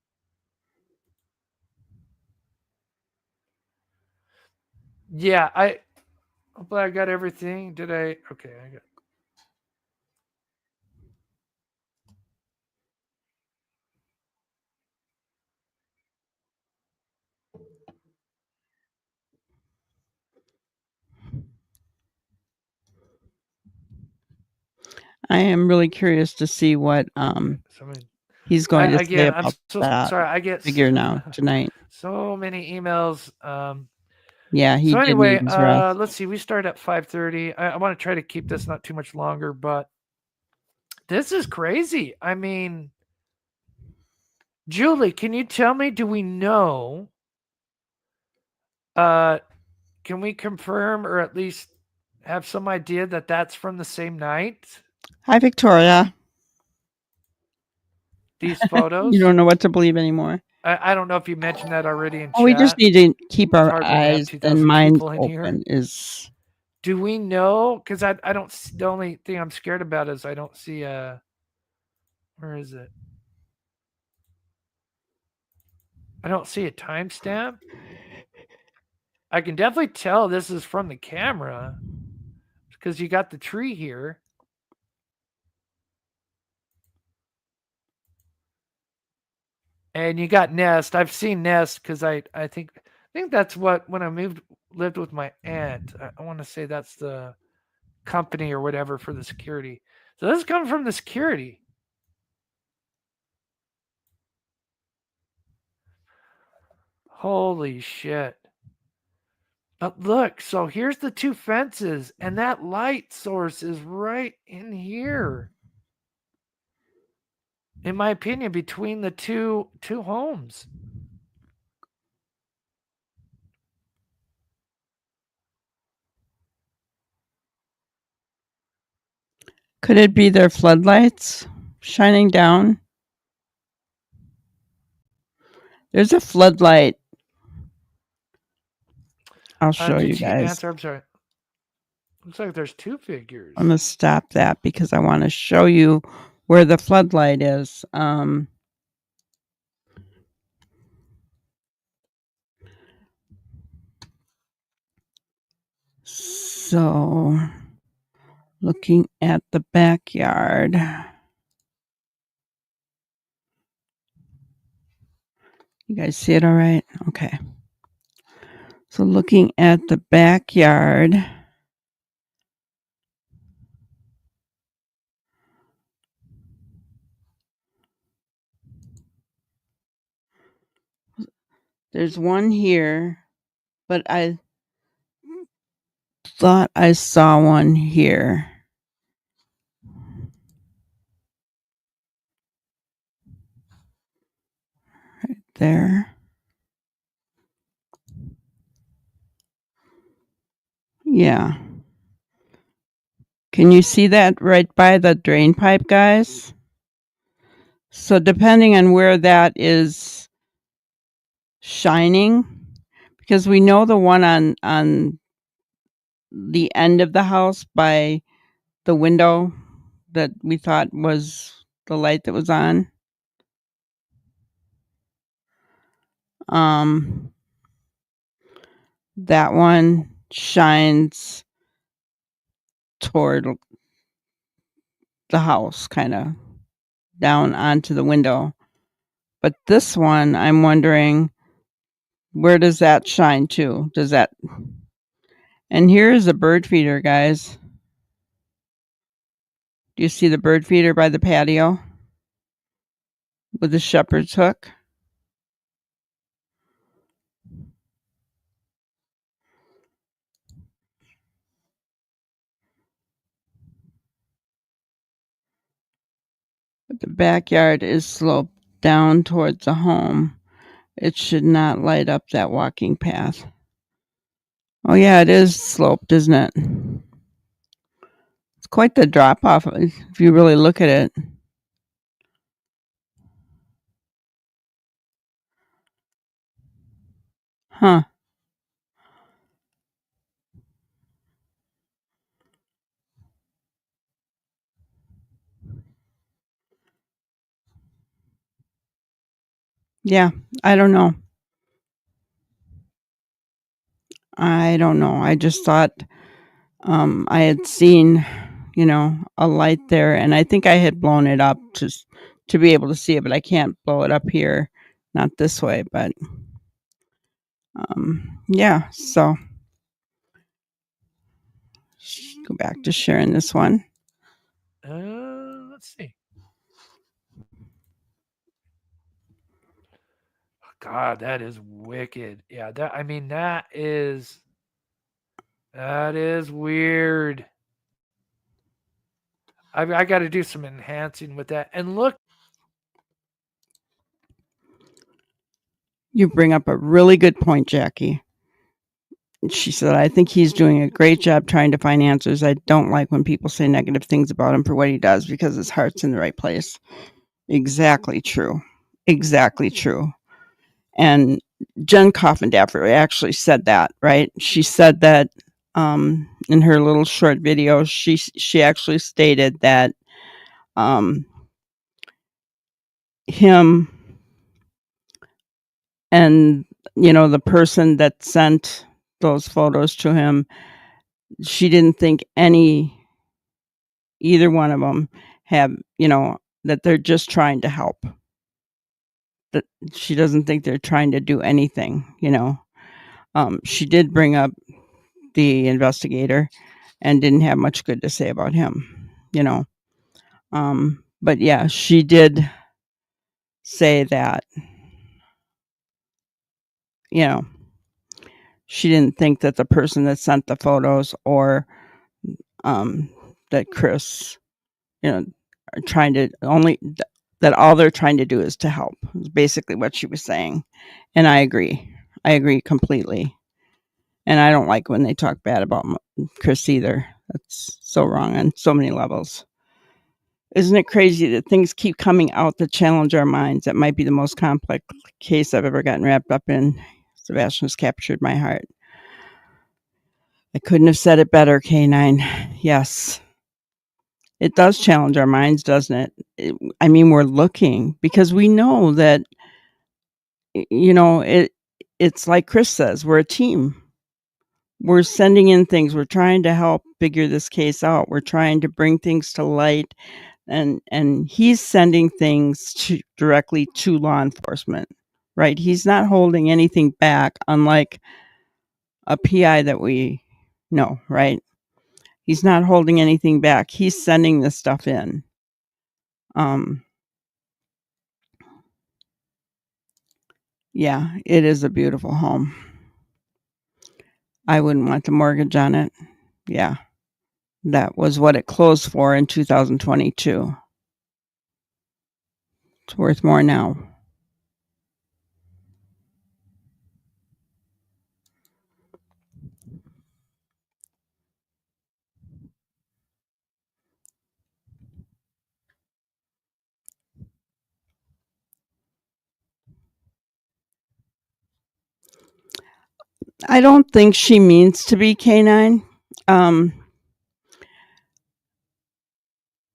Yeah, hopefully I got everything. Did I? Okay, I got. I am really curious to see what Somebody, he's going to say again, I'm about so that sorry. I get figure now tonight. so many emails. Yeah, he So did need anyway, his rest. let's see. We start at 5:30. I want to try to keep this not too much longer, but this is crazy. I mean, Julie, can you tell me? Do we know? Can we confirm or at least have some idea that that's from the same night? Hi, Victoria. These You photos. don't know what to believe anymore. I don't know if you mentioned that already in Oh, we just chat. need to keep It's our hard when you have eyes and 2,000 minds people in here. open. Is Do we know? Because I don't. The only thing I'm scared about is I don't see a. Where is it? I don't see a timestamp. I can definitely tell this is from the camera because you got the tree here. And you got Nest. I've seen Nest because I think that's what when I lived with my aunt. I want to say that's the company or whatever for the security. So this is coming from the security. Holy shit. But look, so here's the two fences, and that light source is right in here. In my opinion, between the two homes. could it be their floodlights shining down? There's a floodlight. I'll show you Did she guys. answer? I'm sorry. Looks like there's two figures. I'm gonna stop that because I want to show you where the floodlight is. So, looking at the backyard. You guys see it all right? Okay. So, looking at the backyard. There's one here, but I thought I saw one here. Right there. Yeah. Can you see that right by the drain pipe, guys? So depending on where that is shining, because we know the one on the end of the house by the window that we thought was the light that was on. That one shines toward the house, kind of down onto the window. But this one, I'm wondering, where does that shine to? Does that? And here's a bird feeder, guys. Do you see the bird feeder by the patio with the shepherd's hook? But the backyard is sloped down towards the home. It should not light up that walking path. Oh yeah, it is sloped, isn't it? It's quite the drop off if you really look at it. Huh. Yeah, I don't know. I just thought I had seen, a light there, and I think I had blown it up to be able to see it, but I can't blow it up here, not this way. But yeah, so go back to sharing this one. Let's see. God, that is wicked. Yeah, that is weird. I got to do some enhancing with that. And look, You bring up a really good point, Jackie. She said, I think he's doing a great job trying to find answers. I don't like when people say negative things about him for what he does because his heart's in the right place. Exactly true. Exactly true. And Jen Coffindaffer actually said that, right? She said that in her little short video. She actually stated that him and the person that sent those photos to him, she didn't think either one of them have that they're just trying to help. That she doesn't think they're trying to do anything. She did bring up the investigator and didn't have much good to say about him. But yeah, she did say that she didn't think that the person that sent the photos or that Chris, are trying to that all they're trying to do is to help. Is basically what she was saying, and I agree. I agree completely. And I don't like when they talk bad about Chris either. That's so wrong on so many levels. Isn't it crazy that things keep coming out that challenge our minds? That might be the most complex case I've ever gotten wrapped up in. Sebastian has captured my heart. I couldn't have said it better, K9. Yes. It does challenge our minds, doesn't it? We're looking because we know that, it's like Chris says, we're a team. We're sending in things. We're trying to help figure this case out. We're trying to bring things to light. And he's sending things directly to law enforcement, right? He's not holding anything back, unlike a PI that we know, right? He's not holding anything back. He's sending this stuff in. Yeah, it is a beautiful home. I wouldn't want the mortgage on it. Yeah, that was what it closed for in 2022. It's worth more now. I don't think she means to be K9.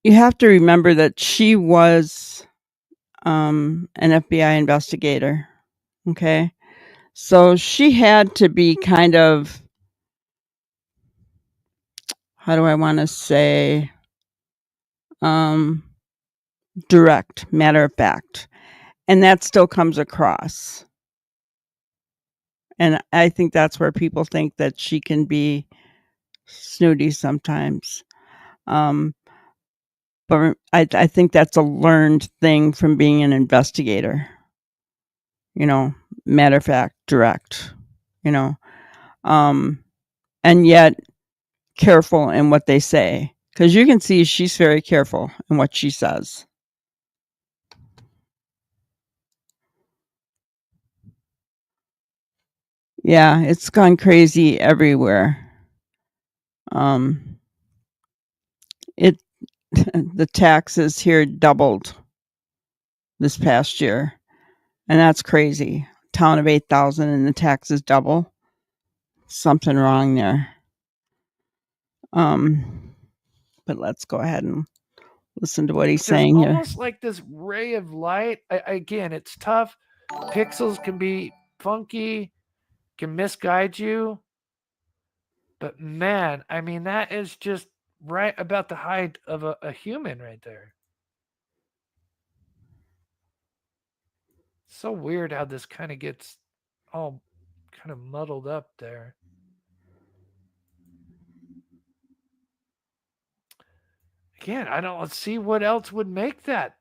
You have to remember that she was an FBI investigator. Okay. So she had to be kind of, how do I want to say, direct, matter of fact. And that still comes across. And I think that's where people think that she can be snooty sometimes. But I think that's a learned thing from being an investigator. Matter of fact, direct, and yet careful in what they say. Because you can see she's very careful in what she says. Yeah, it's gone crazy everywhere. It the taxes here doubled this past year, and that's crazy. Town of 8,000 and the taxes double. Something wrong there. But let's go ahead and listen to what he's saying here. Almost like this ray of light. Again, it's tough. Pixels can be funky, can misguide you. But man, that is just right about the height of a human right there. So weird how this kind of gets all kind of muddled up there. Again, I don't see what else would make that.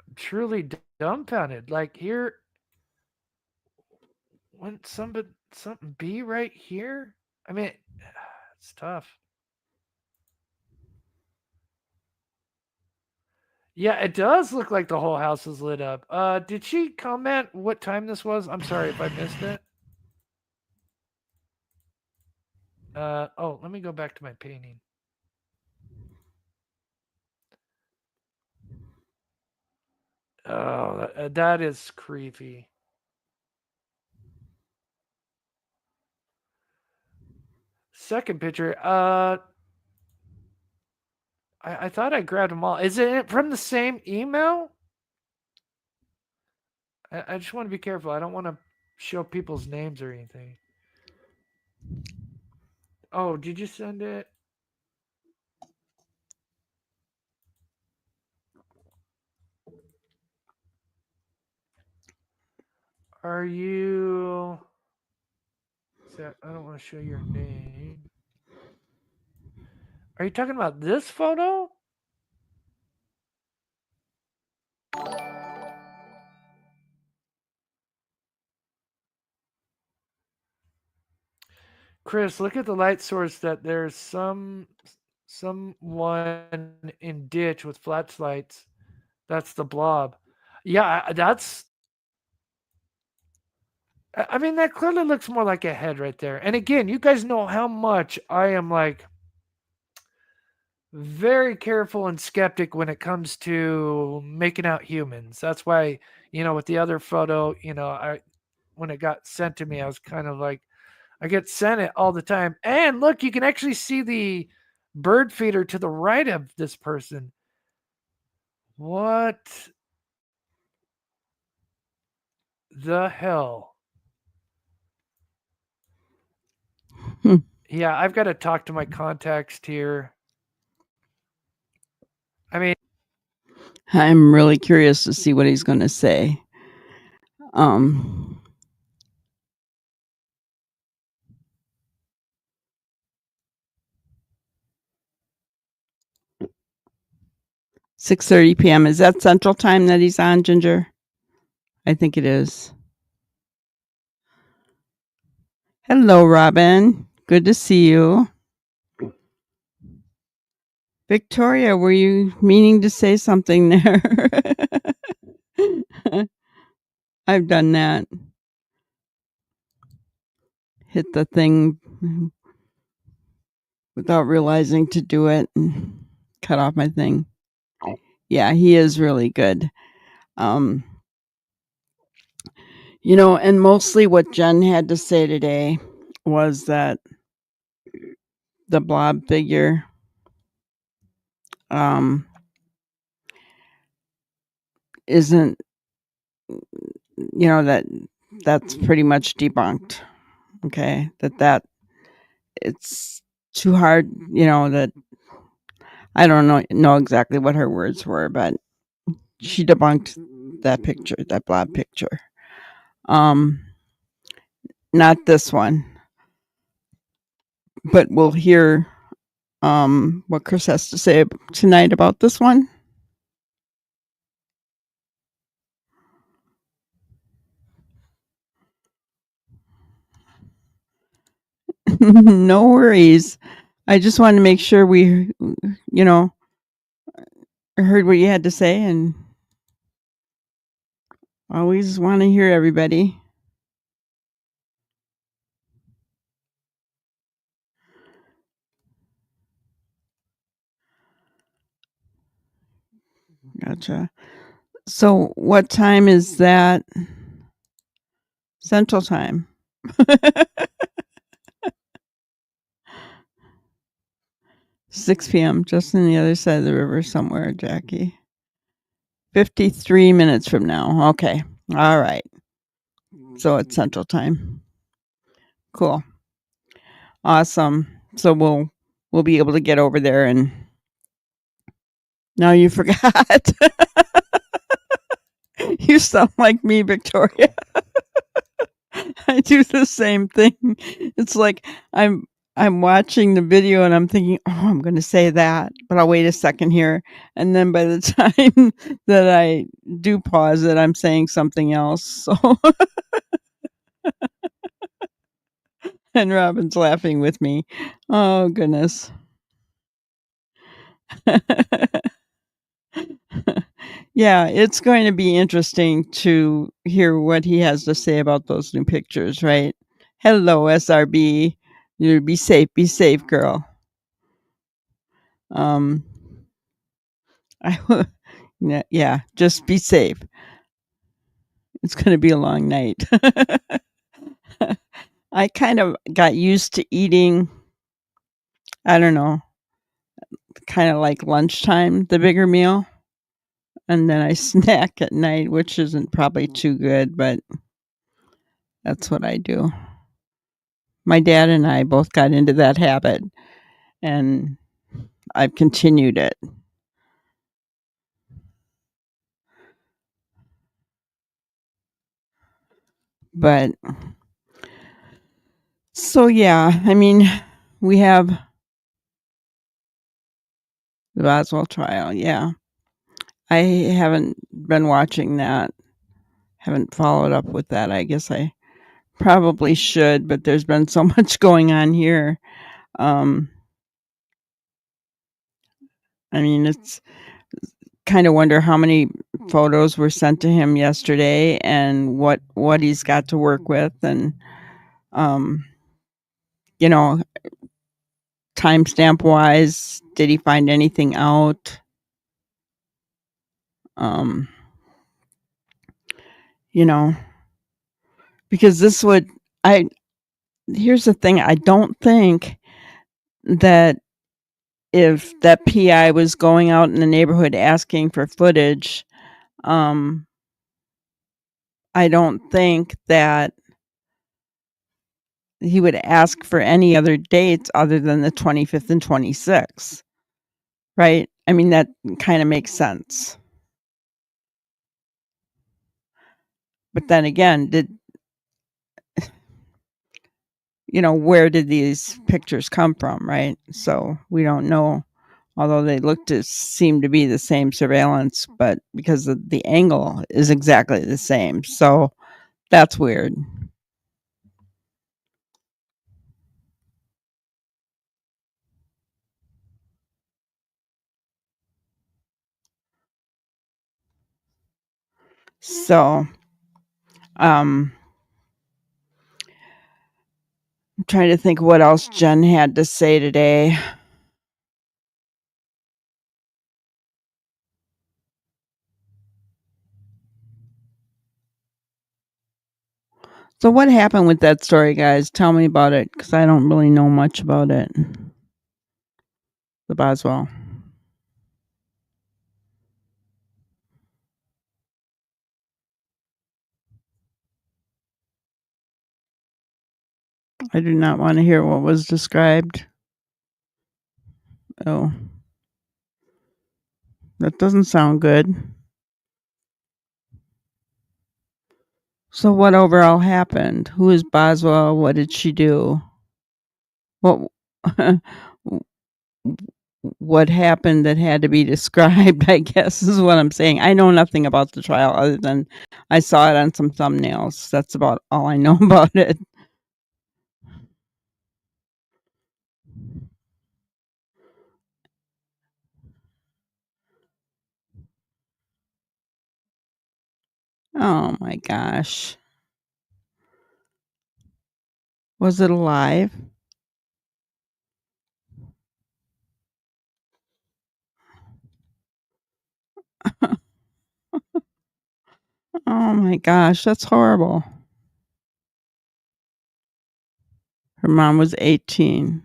I'm truly dumbfounded. Like here, wouldn't something be right here? I mean, it's tough. Yeah, it does look like the whole house is lit up. Did she comment what time this was? I'm sorry if I missed it. Oh, let me go back to my painting. Oh, that is creepy. Second picture. I thought I grabbed them all. Is it from the same email? I just want to be careful. I don't want to show people's names or anything. Oh, did you send it? Are you? I don't want to show your name. Are you talking about this photo? Chris, look at the light source. That there's someone in ditch with flashlights. That's the blob. Yeah, that's. I mean, that clearly looks more like a head right there. And again, you guys know how much I am like very careful and skeptic when it comes to making out humans. That's why, with the other photo, when it got sent to me, I was kind of like, I get sent it all the time. And look, you can actually see the bird feeder to the right of this person. What the hell? Yeah, I've got to talk to my context here. I mean, I'm really curious to see what he's going to say. 6:30 p.m. Is that Central Time that he's on, Ginger? I think it is. Hello, Robin. Good to see you. Victoria, were you meaning to say something there? I've done that. Hit the thing without realizing to do it and cut off my thing. Yeah, he is really good. And mostly what Jen had to say today was that the blob figure isn't, that's pretty much debunked. Okay, that it's too hard, that I don't know exactly what her words were, but she debunked that picture, that blob picture. Not this one, but we'll hear what Chris has to say tonight about this one. No worries. I just wanted to make sure we, heard what you had to say, and always want to hear everybody. Gotcha. So what time is that? Central Time. 6 p.m. just on the other side of the river somewhere, Jackie. 53 minutes from now. Okay. All right. So it's Central Time. Cool. Awesome. So we'll be able to get over there, and now you forgot. You sound like me, Victoria. I do the same thing. It's like I'm I'm watching the video and I'm thinking, "Oh, I'm gonna say that, but I'll wait a second here." And then by the time that I do pause it, I'm saying something else. So and Robin's laughing with me. Oh, goodness. Yeah, it's going to be interesting to hear what he has to say about those new pictures, right? Hello, SRB. You be safe, girl. Um, yeah, just be safe. It's going to be a long night. I kind of got used to eating, I don't know, kind of like lunchtime, the bigger meal. And then I snack at night, which isn't probably too good, but that's what I do. My dad and I both got into that habit, and I've continued it. But so, yeah, I mean, we have the Boswell trial. Yeah. I haven't been watching that, haven't followed up with that. I guess I probably should, but there's been so much going on here. Um, I mean, it's kind of wonder how many photos were sent to him yesterday and what he's got to work with, and um, you know, timestamp wise, did he find anything out? Um, you know, because this would I here's the thing, I don't think that if that PI was going out in the neighborhood asking for footage, um, I don't think that he would ask for any other dates other than the 25th and 26th, right? I mean, that kind of makes sense. But then again, where did these pictures come from, right? So we don't know, although they look to seem to be the same surveillance, but because the angle is exactly the same. So that's weird. So, I'm trying to think what else Jen had to say today. So what happened with that story, guys? Tell me about it, because I don't really know much about it. The Boswell. I do not want to hear what was described. Oh, that doesn't sound good. So what overall happened? Who is Boswell? What did she do? What what happened that had to be described, I guess, is what I'm saying. I know nothing about the trial other than I saw it on some thumbnails. That's about all I know about it. Oh my gosh. Was it alive? Oh my gosh, that's horrible. Her mom was 18.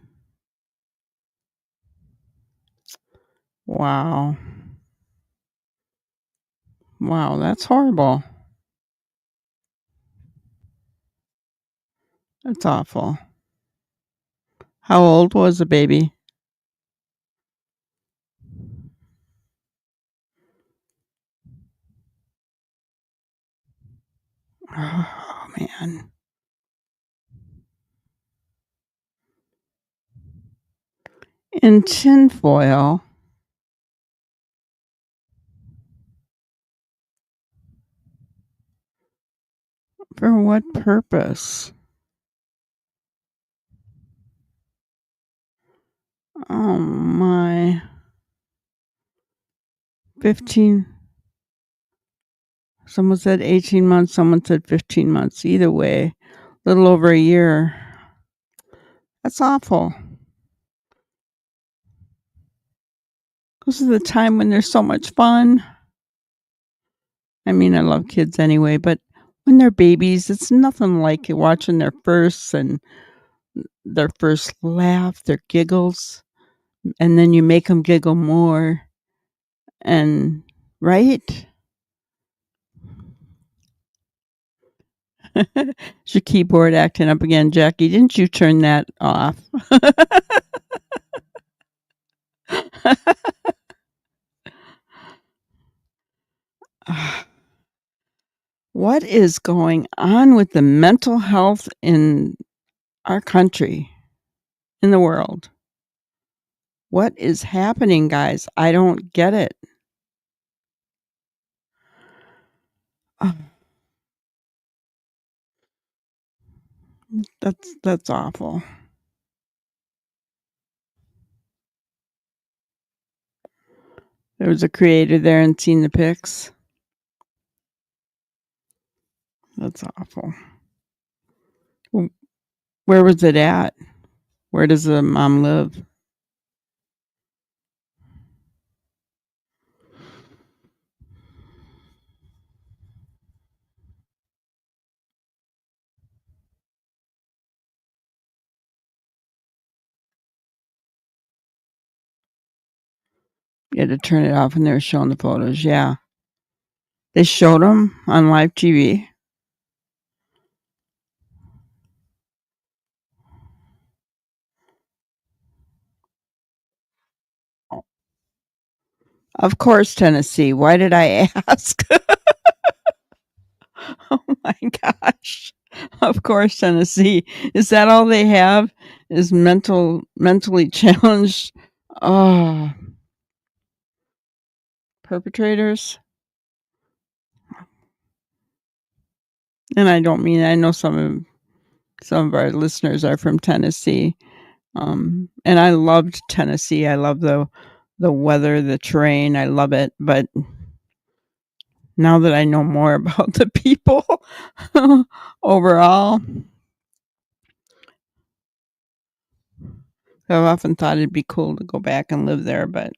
Wow. Wow, that's horrible. That's awful. How old was the baby? Oh man. in tinfoil. For what purpose? Oh my. 15. Someone said 18 months, someone said 15 months. Either way, a little over a year. That's awful. This is the time when there's so much fun. I mean, I love kids anyway, but when they're babies, it's nothing like watching their firsts and their first laugh, their giggles, and then you make them giggle more. And right? Is your keyboard acting up again, Jackie? Didn't you turn that off? What is going on with the mental health in our country, in the world? What is happening, guys? I don't get it. That's awful. There was a creator there and seen the pics. That's awful. Where was it at? Where does the mom live? You had to turn it off when they were showing the photos. Yeah. They showed them on live TV. Of course, Tennessee. Why did I ask? Oh my gosh. Of course, Tennessee. Is that all they have? Is mentally challenged perpetrators? And I don't mean, I know some of our listeners are from Tennessee. And I loved Tennessee. I love the weather, the terrain. I love it. But now that I know more about the people overall, I've often thought it'd be cool to go back and live there, but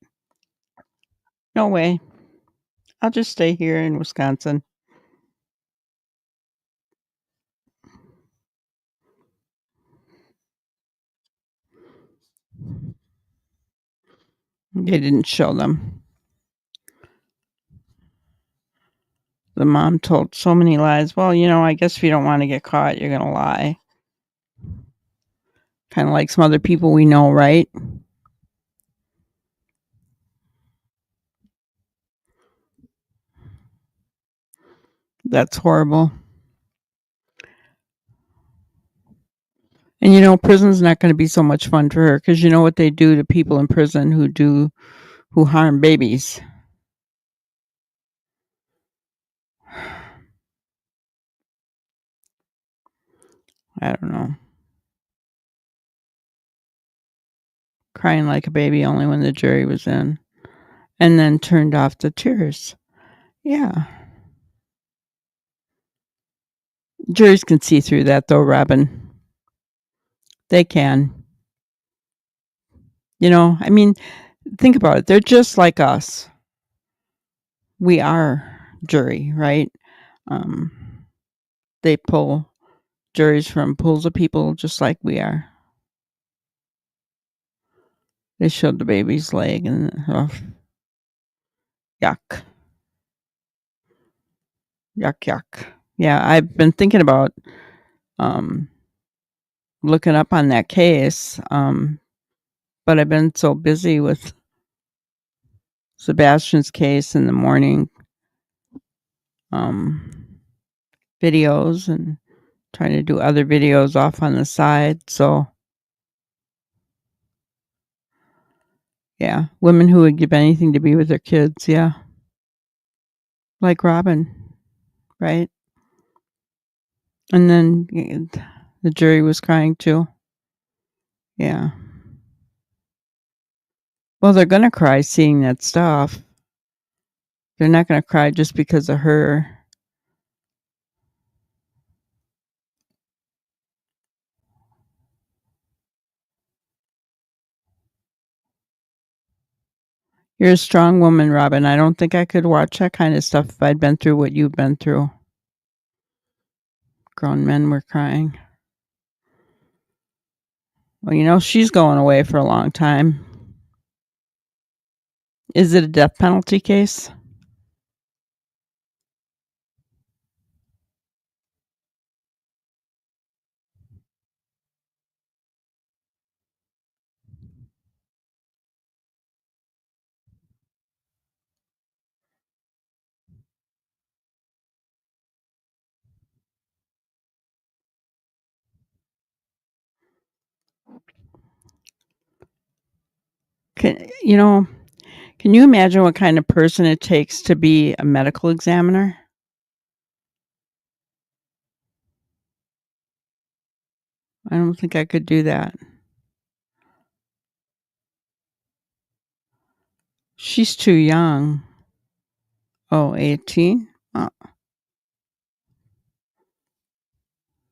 no way. I'll just stay here in Wisconsin. They didn't show them. The mom told so many lies. Well, I guess if you don't want to get caught, you're going to lie. Kind of like some other people we know, right? That's horrible. And prison's not going to be so much fun for her because you know what they do to people in prison who harm babies. I don't know. Crying like a baby only when the jury was in. And then turned off the tears. Yeah. Juries can see through that though, Robin. They can. I mean, think about it. They're just like us. We are jury, right? They pull juries from pools of people just like we are. They showed the baby's leg and yuck. Yuck, yuck. Yeah, I've been thinking about looking up on that case, but I've been so busy with Sebastian's case in the morning videos and trying to do other videos off on the side. So Yeah, women who would give anything to be with their kids, yeah. Like Robin, right? And then the jury was crying too. Yeah. Well, they're gonna cry seeing that stuff. They're not gonna cry just because of her. You're a strong woman, Robin. I don't think I could watch that kind of stuff if I'd been through what you've been through. Grown men were crying. Well, she's going away for a long time. Is it a death penalty case? Can can you imagine what kind of person it takes to be a medical examiner? I don't think I could do that. She's too young. Oh, 18? Oh,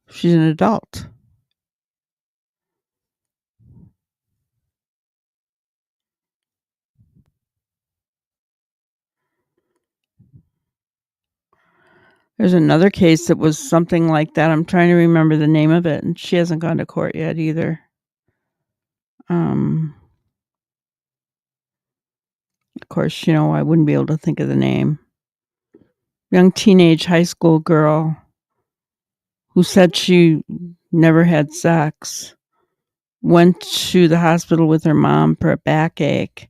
she's an adult. There's another case that was something like that. I'm trying to remember the name of it, and she hasn't gone to court yet either. Of course, I wouldn't be able to think of the name. Young teenage high school girl who said she never had sex, went to the hospital with her mom for a backache,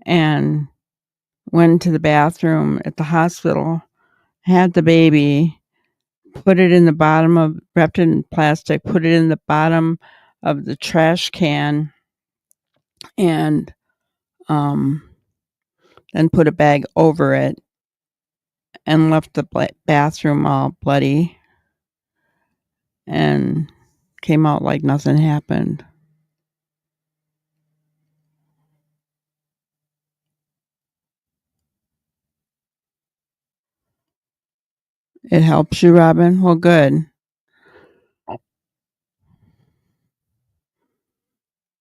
and went to the bathroom at the hospital, had the baby, wrapped it in plastic, put it in the bottom of the trash can, and then put a bag over it and left the bathroom all bloody and came out like nothing happened. It helps you, Robin? Well, good. I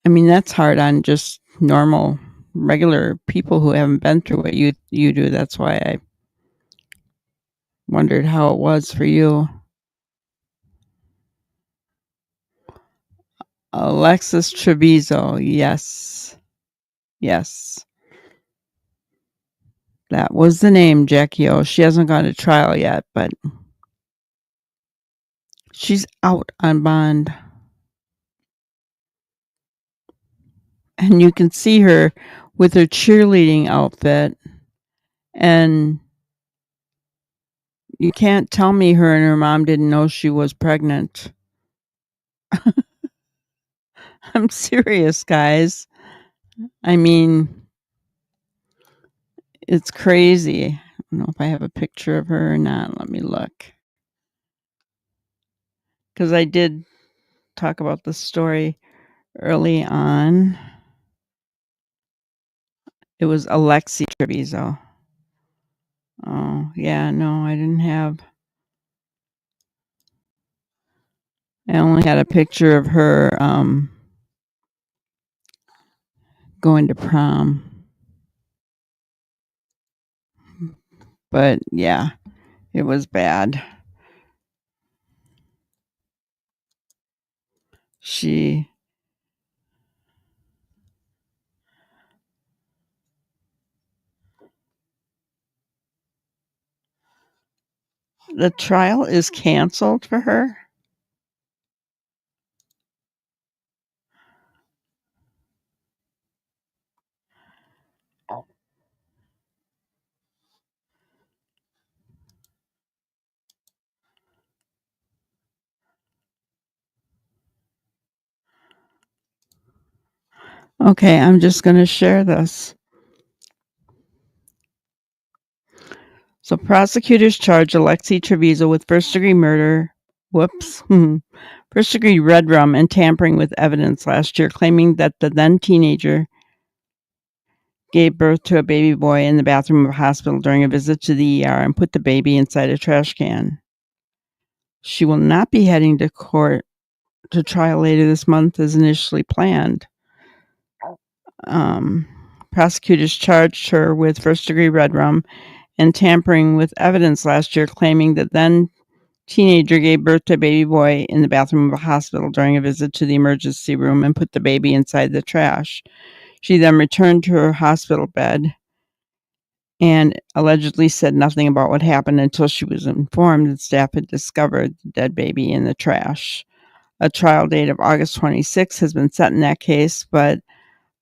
mean, that's hard on just normal, regular people who haven't been through what you do. That's why I wondered how it was for you. Alexis Traviso. Yes. Yes. That was the name, Jackie O. She hasn't gone to trial yet, but she's out on bond. And you can see her with her cheerleading outfit, and you can't tell me her and her mom didn't know she was pregnant. I'm serious, guys. I mean, it's crazy. I don't know if I have a picture of her or not. Let me look. Because I did talk about the story early on. It was Alexis Traviso. Oh, yeah, no, I didn't have. I only had a picture of her going to prom. But yeah, it was bad. The trial is canceled for her. Okay, I'm just going to share this. So prosecutors charge Alexis Traviso with first-degree murder. Whoops. First-degree red rum and tampering with evidence last year, claiming that the then teenager gave birth to a baby boy in the bathroom of a hospital during a visit to the ER and put the baby inside a trash can. She will not be heading to court to trial later this month as initially planned. Prosecutors charged her with first-degree red rum and tampering with evidence last year, claiming that then teenager gave birth to a baby boy in the bathroom of a hospital during a visit to the emergency room and put the baby inside the trash. She then returned to her hospital bed and allegedly said nothing about what happened until she was informed that staff had discovered the dead baby in the trash. A trial date of August 26 has been set in that case, but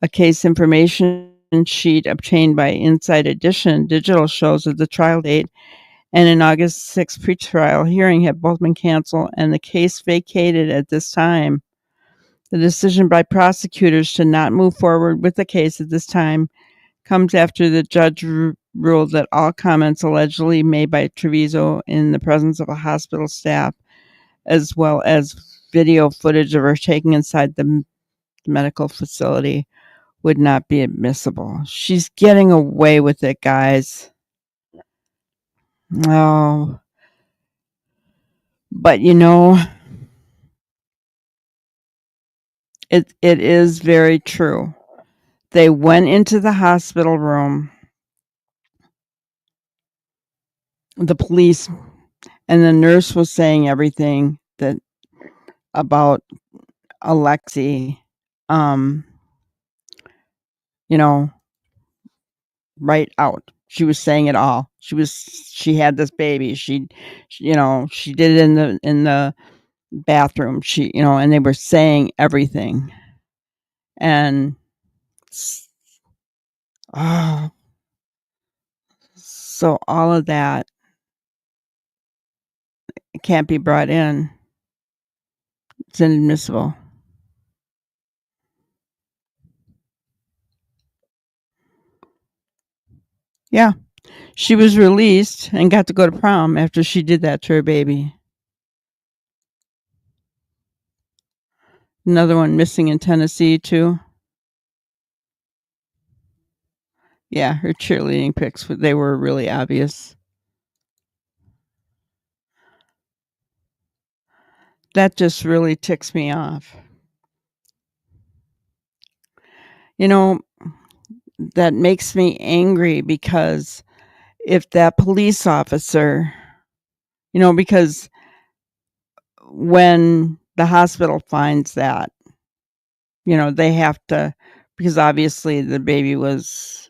a case information sheet obtained by Inside Edition Digital shows that the trial date and an August 6th pretrial hearing have both been canceled and the case vacated at this time. The decision by prosecutors to not move forward with the case at this time comes after the judge ruled that all comments allegedly made by Treviso in the presence of a hospital staff, as well as video footage of her taken inside the medical facility, would not be admissible. She's getting away with it, guys. Oh, but it is very true. They went into the hospital room, the police, and the nurse was saying everything that about Alexi, um, you know, right out. She was saying it all. She had this baby. She did it in the bathroom. And they were saying everything. And oh, so all of that can't be brought in. It's inadmissible. Yeah. She was released and got to go to prom after she did that to her baby. Another one missing in Tennessee, too. Yeah, her cheerleading pics, they were really obvious. That just really ticks me off. That makes me angry because if that police officer, because when the hospital finds that, they have to, because obviously the baby was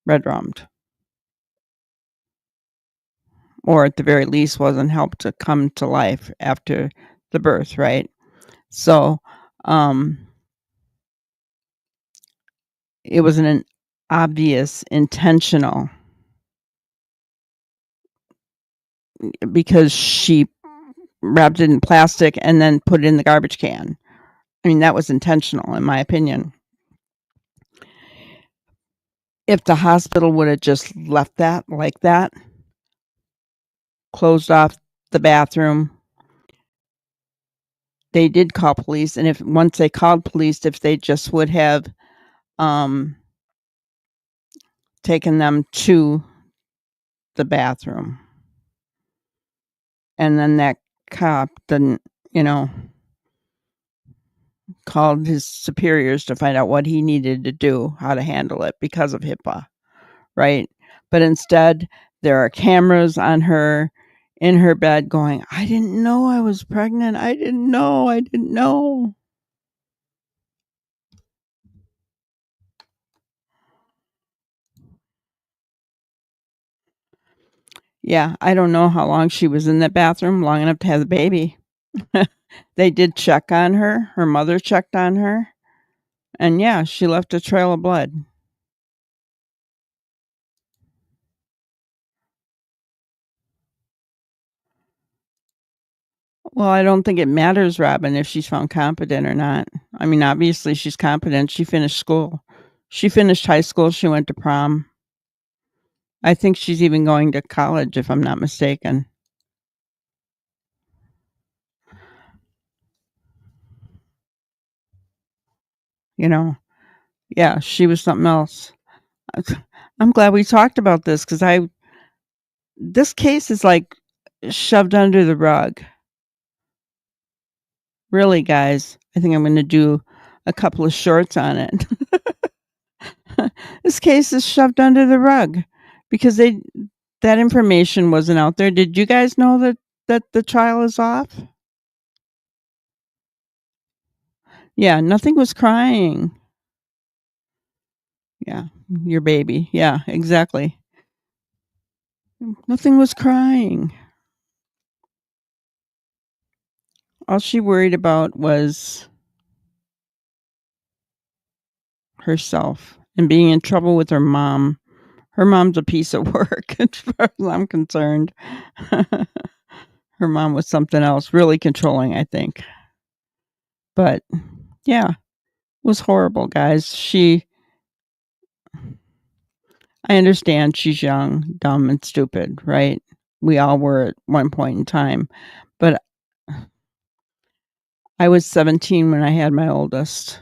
red rummed, or at the very least wasn't helped to come to life after the birth, right? So, it was an obvious intentional, because she wrapped it in plastic and then put it in the garbage can. I mean, that was intentional, in my opinion. If the hospital would have just left that like that, closed off the bathroom, they did call police, and once they called police, if they just would have taken them to the bathroom, and then that cop didn't, called his superiors to find out what he needed to do, how to handle it because of HIPAA, right? But instead, there are cameras on her in her bed going, I didn't know I was pregnant. I didn't know. Yeah, I don't know how long she was in that bathroom, long enough to have the baby. They did check on her. Her mother checked on her. And yeah, she left a trail of blood. Well, I don't think it matters, Robin, if she's found competent or not. I mean, obviously she's competent. She finished school. She finished high school. She went to prom. I think she's even going to college, if I'm not mistaken. You know, yeah, she was something else. I'm glad we talked about this because this case is like shoved under the rug. Really, guys, I think I'm going to do a couple of shorts on it. This case is shoved under the rug because that information wasn't out there. Did you guys know that the trial is off? Yeah, nothing was crying. Yeah, your baby. Yeah, exactly. Nothing was crying. All she worried about was herself and being in trouble with her mom. Her mom's a piece of work, as far as I'm concerned. Her mom was something else, really controlling, I think. But yeah, it was horrible, guys. I understand she's young, dumb, and stupid, right? We all were at one point in time. But I was 17 when I had my oldest.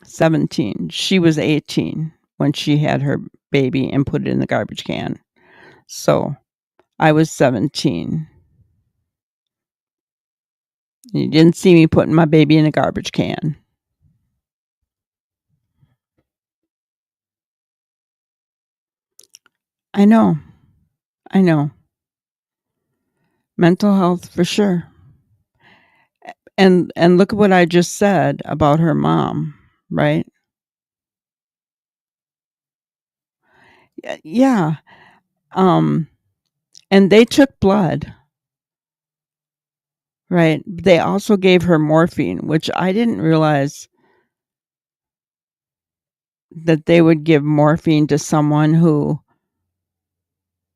17. She was 18 when she had her baby and put it in the garbage can. So I was 17. You didn't see me putting my baby in a garbage can. I know. I know. Mental health for sure. And look at what I just said about her mom, right? Yeah. And they took blood, right? They also gave her morphine, which I didn't realize that they would give morphine to someone who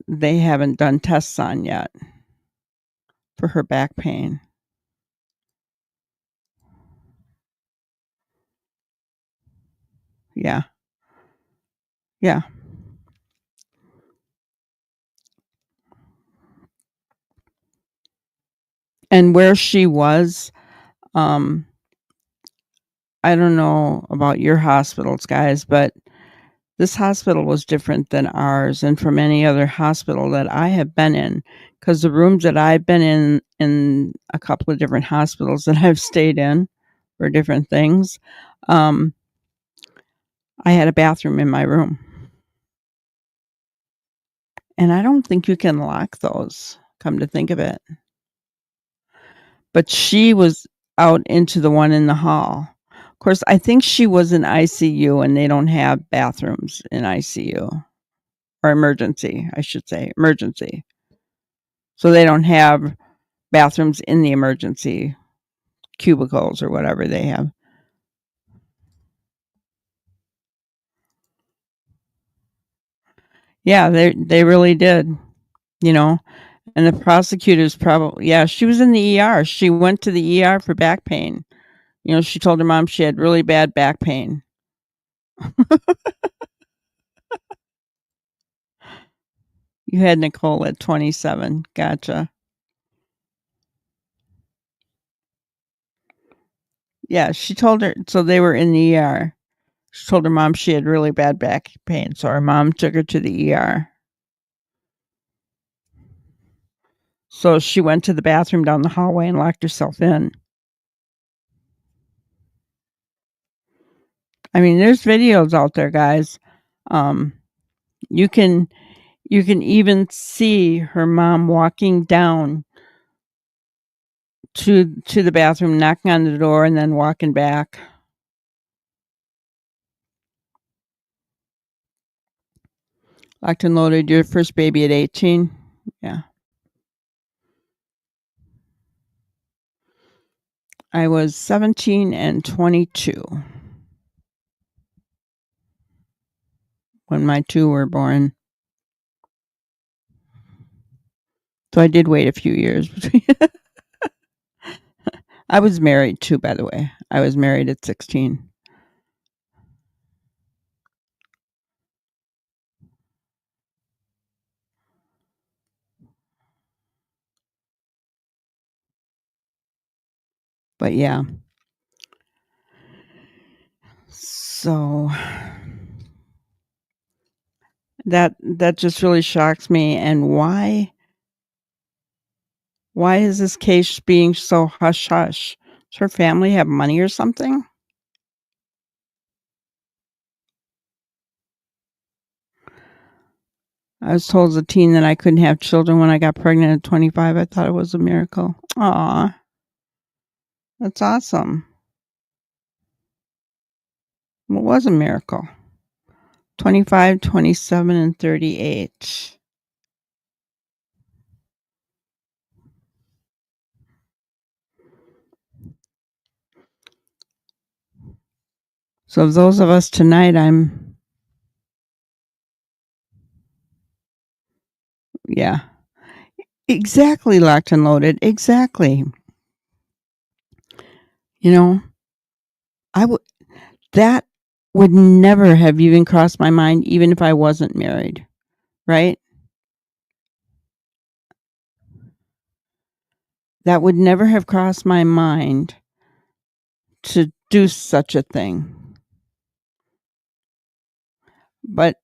they haven't done tests on yet for her back pain. Yeah. Yeah. And where she was, um, I don't know about your hospitals, guys, but this hospital was different than ours and from any other hospital that I have been in, because the rooms that I've been in a couple of different hospitals that I've stayed in for different things, I had a bathroom in my room. And I don't think you can lock those, come to think of it. But she was out into the one in the hall. Of course, I think she was in ICU and they don't have bathrooms in ICU or emergency, I should say, emergency. So they don't have bathrooms in the emergency cubicles or whatever they have. Yeah, they really did, you know. And the prosecutors probably, yeah, she was in the ER. She went to the ER for back pain. You know, she told her mom she had really bad back pain. You had Nicole at 27. Gotcha. Yeah, she told her, so they were in the ER. She told her mom she had really bad back pain, so her mom took her to the ER. So she went to the bathroom down the hallway and locked herself in. I mean, there's videos out there, guys. Um, you can even see her mom walking down to the bathroom, knocking on the door, and then walking back. Locked and loaded. Your first baby at 18. Yeah. I was 17 and 22 when my two were born. So I did wait a few years between. I was married too, by the way. I was married at 16. But yeah. So that just really shocks me. And why is this case being so hush hush? Does her family have money or something? I was told as a teen that I couldn't have children when I got pregnant at 25. I thought it was a miracle. Aw, that's awesome. What was a miracle? 25, 27, and 38. So those of us tonight, yeah, exactly, locked and loaded. Exactly. You know, that would never have even crossed my mind, even if I wasn't married, right? That would never have crossed my mind to do such a thing. But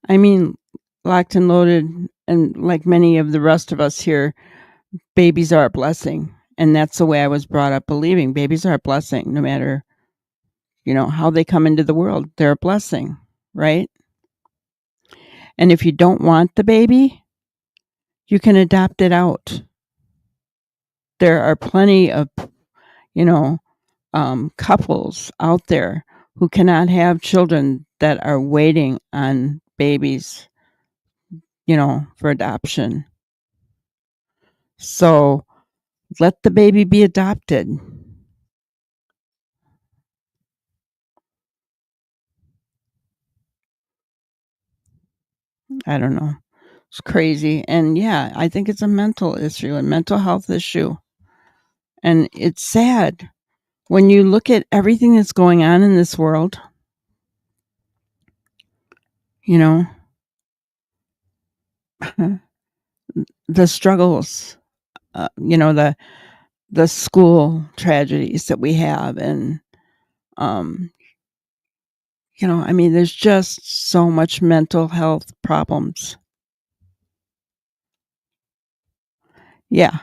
I mean, locked and loaded, and like many of the rest of us here, babies are a blessing. And that's the way I was brought up, believing babies are a blessing, no matter, how they come into the world. They're a blessing, right? And if you don't want the baby, you can adopt it out. There are plenty of, couples out there who cannot have children that are waiting on babies, for adoption. So let the baby be adopted. I don't know. It's crazy. And yeah, I think it's a mental issue, a mental health issue. And it's sad when you look at everything that's going on in this world, the struggles, the school tragedies that we have. And, there's just so much mental health problems. Yeah.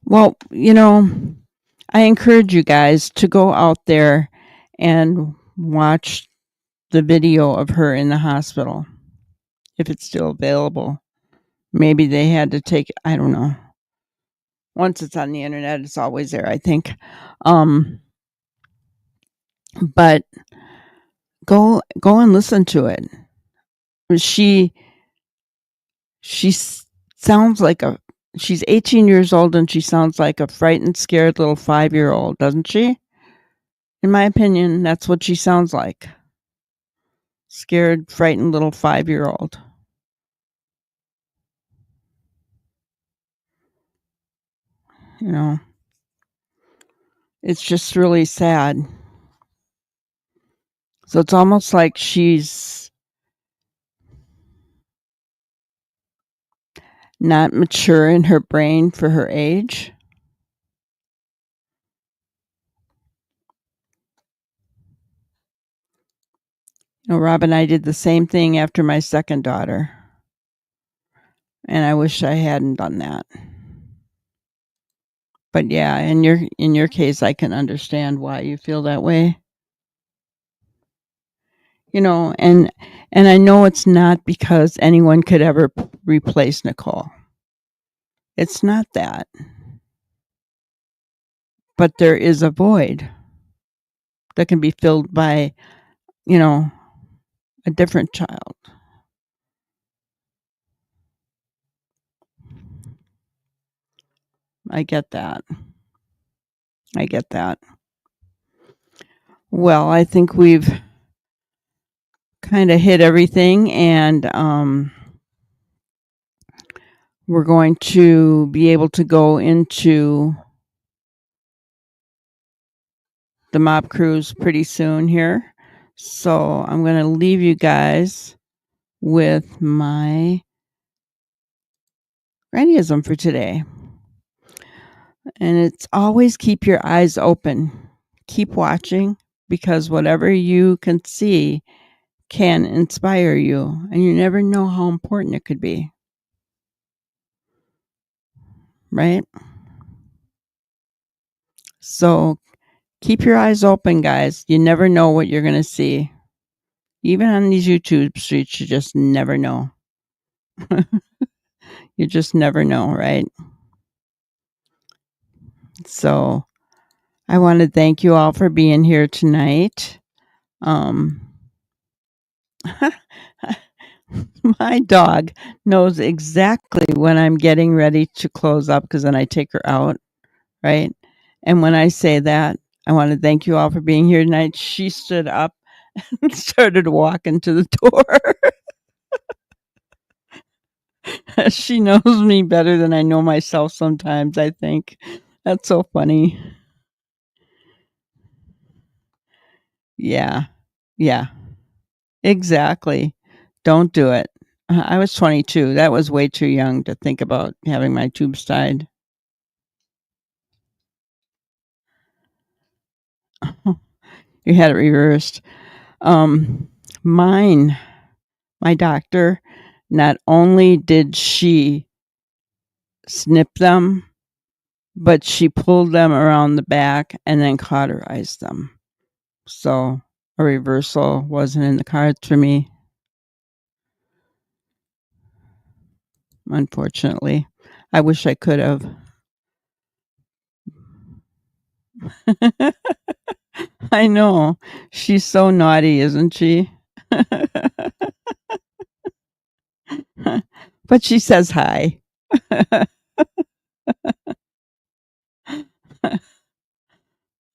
Well, I encourage you guys to go out there and watch the video of her in the hospital, if it's still available. Maybe they had to take, I don't know. Once it's on the internet, it's always there, I think. But go and listen to it. She sounds like she's 18 years old, and she sounds like a frightened, scared little 5-year-old, doesn't she? In my opinion, that's what she sounds like. Scared, frightened little 5-year-old. It's just really sad. So it's almost like she's not mature in her brain for her age. Rob and I did the same thing after my second daughter. And I wish I hadn't done that. But yeah, in your case, I can understand why you feel that way. And I know it's not because anyone could ever replace Nicole. It's not that. But there is a void that can be filled by, a different child. I get that. Well, I think we've kind of hit everything, and we're going to be able to go into the mob cruise pretty soon here. So I'm going to leave you guys with my grannyism for today. And it's always keep your eyes open. Keep watching, because whatever you can see can inspire you, and you never know how important it could be. Right? So keep your eyes open, guys. You never know what you're going to see. Even on these YouTube streets, you just never know. You just never know, right? So I want to thank you all for being here tonight. My dog knows exactly when I'm getting ready to close up, because then I take her out, right? And when I say that, I want to thank you all for being here tonight, she stood up and started walking to the door. She knows me better than I know myself sometimes, I think. That's so funny. Yeah. Yeah. Exactly. Don't do it. I was 22. That was way too young to think about having my tubes tied. You had it reversed. Mine, my doctor, not only did she snip them, but she pulled them around the back and then cauterized them. So a reversal wasn't in the cards for me, unfortunately. I wish I could have. I know. She's so naughty, isn't she? But she says hi.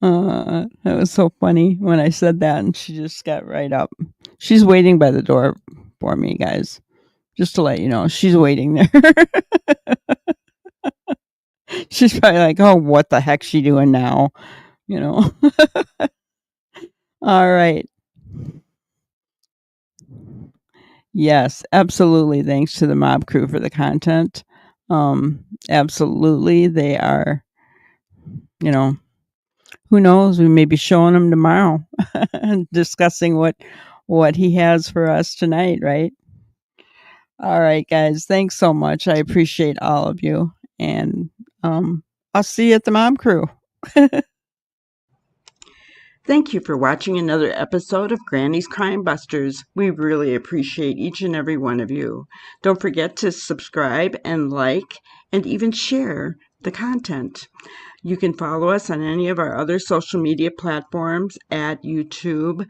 That was so funny when I said that, and she just got right up. She's waiting by the door for me, guys. Just to let you know, she's waiting there. She's probably like, "Oh, what the heck's she doing now?" You know. All right. Yes, absolutely. Thanks to the mob crew for the content. Absolutely, they are. You know, who knows? We may be showing them tomorrow and discussing what he has for us tonight, right? All right, guys. Thanks so much. I appreciate all of you, and I'll see you at the Mom Crew. Thank you for watching another episode of Granny's Crime Busters. We really appreciate each and every one of you. Don't forget to subscribe and like and even share the content. You can follow us on any of our other social media platforms at YouTube,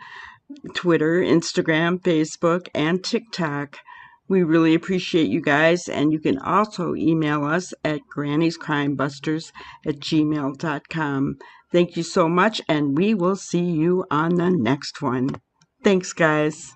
Twitter, Instagram, Facebook, and TikTok. We really appreciate you guys, and you can also email us at granniescrimebusters@gmail.com. Thank you so much, and we will see you on the next one. Thanks, guys.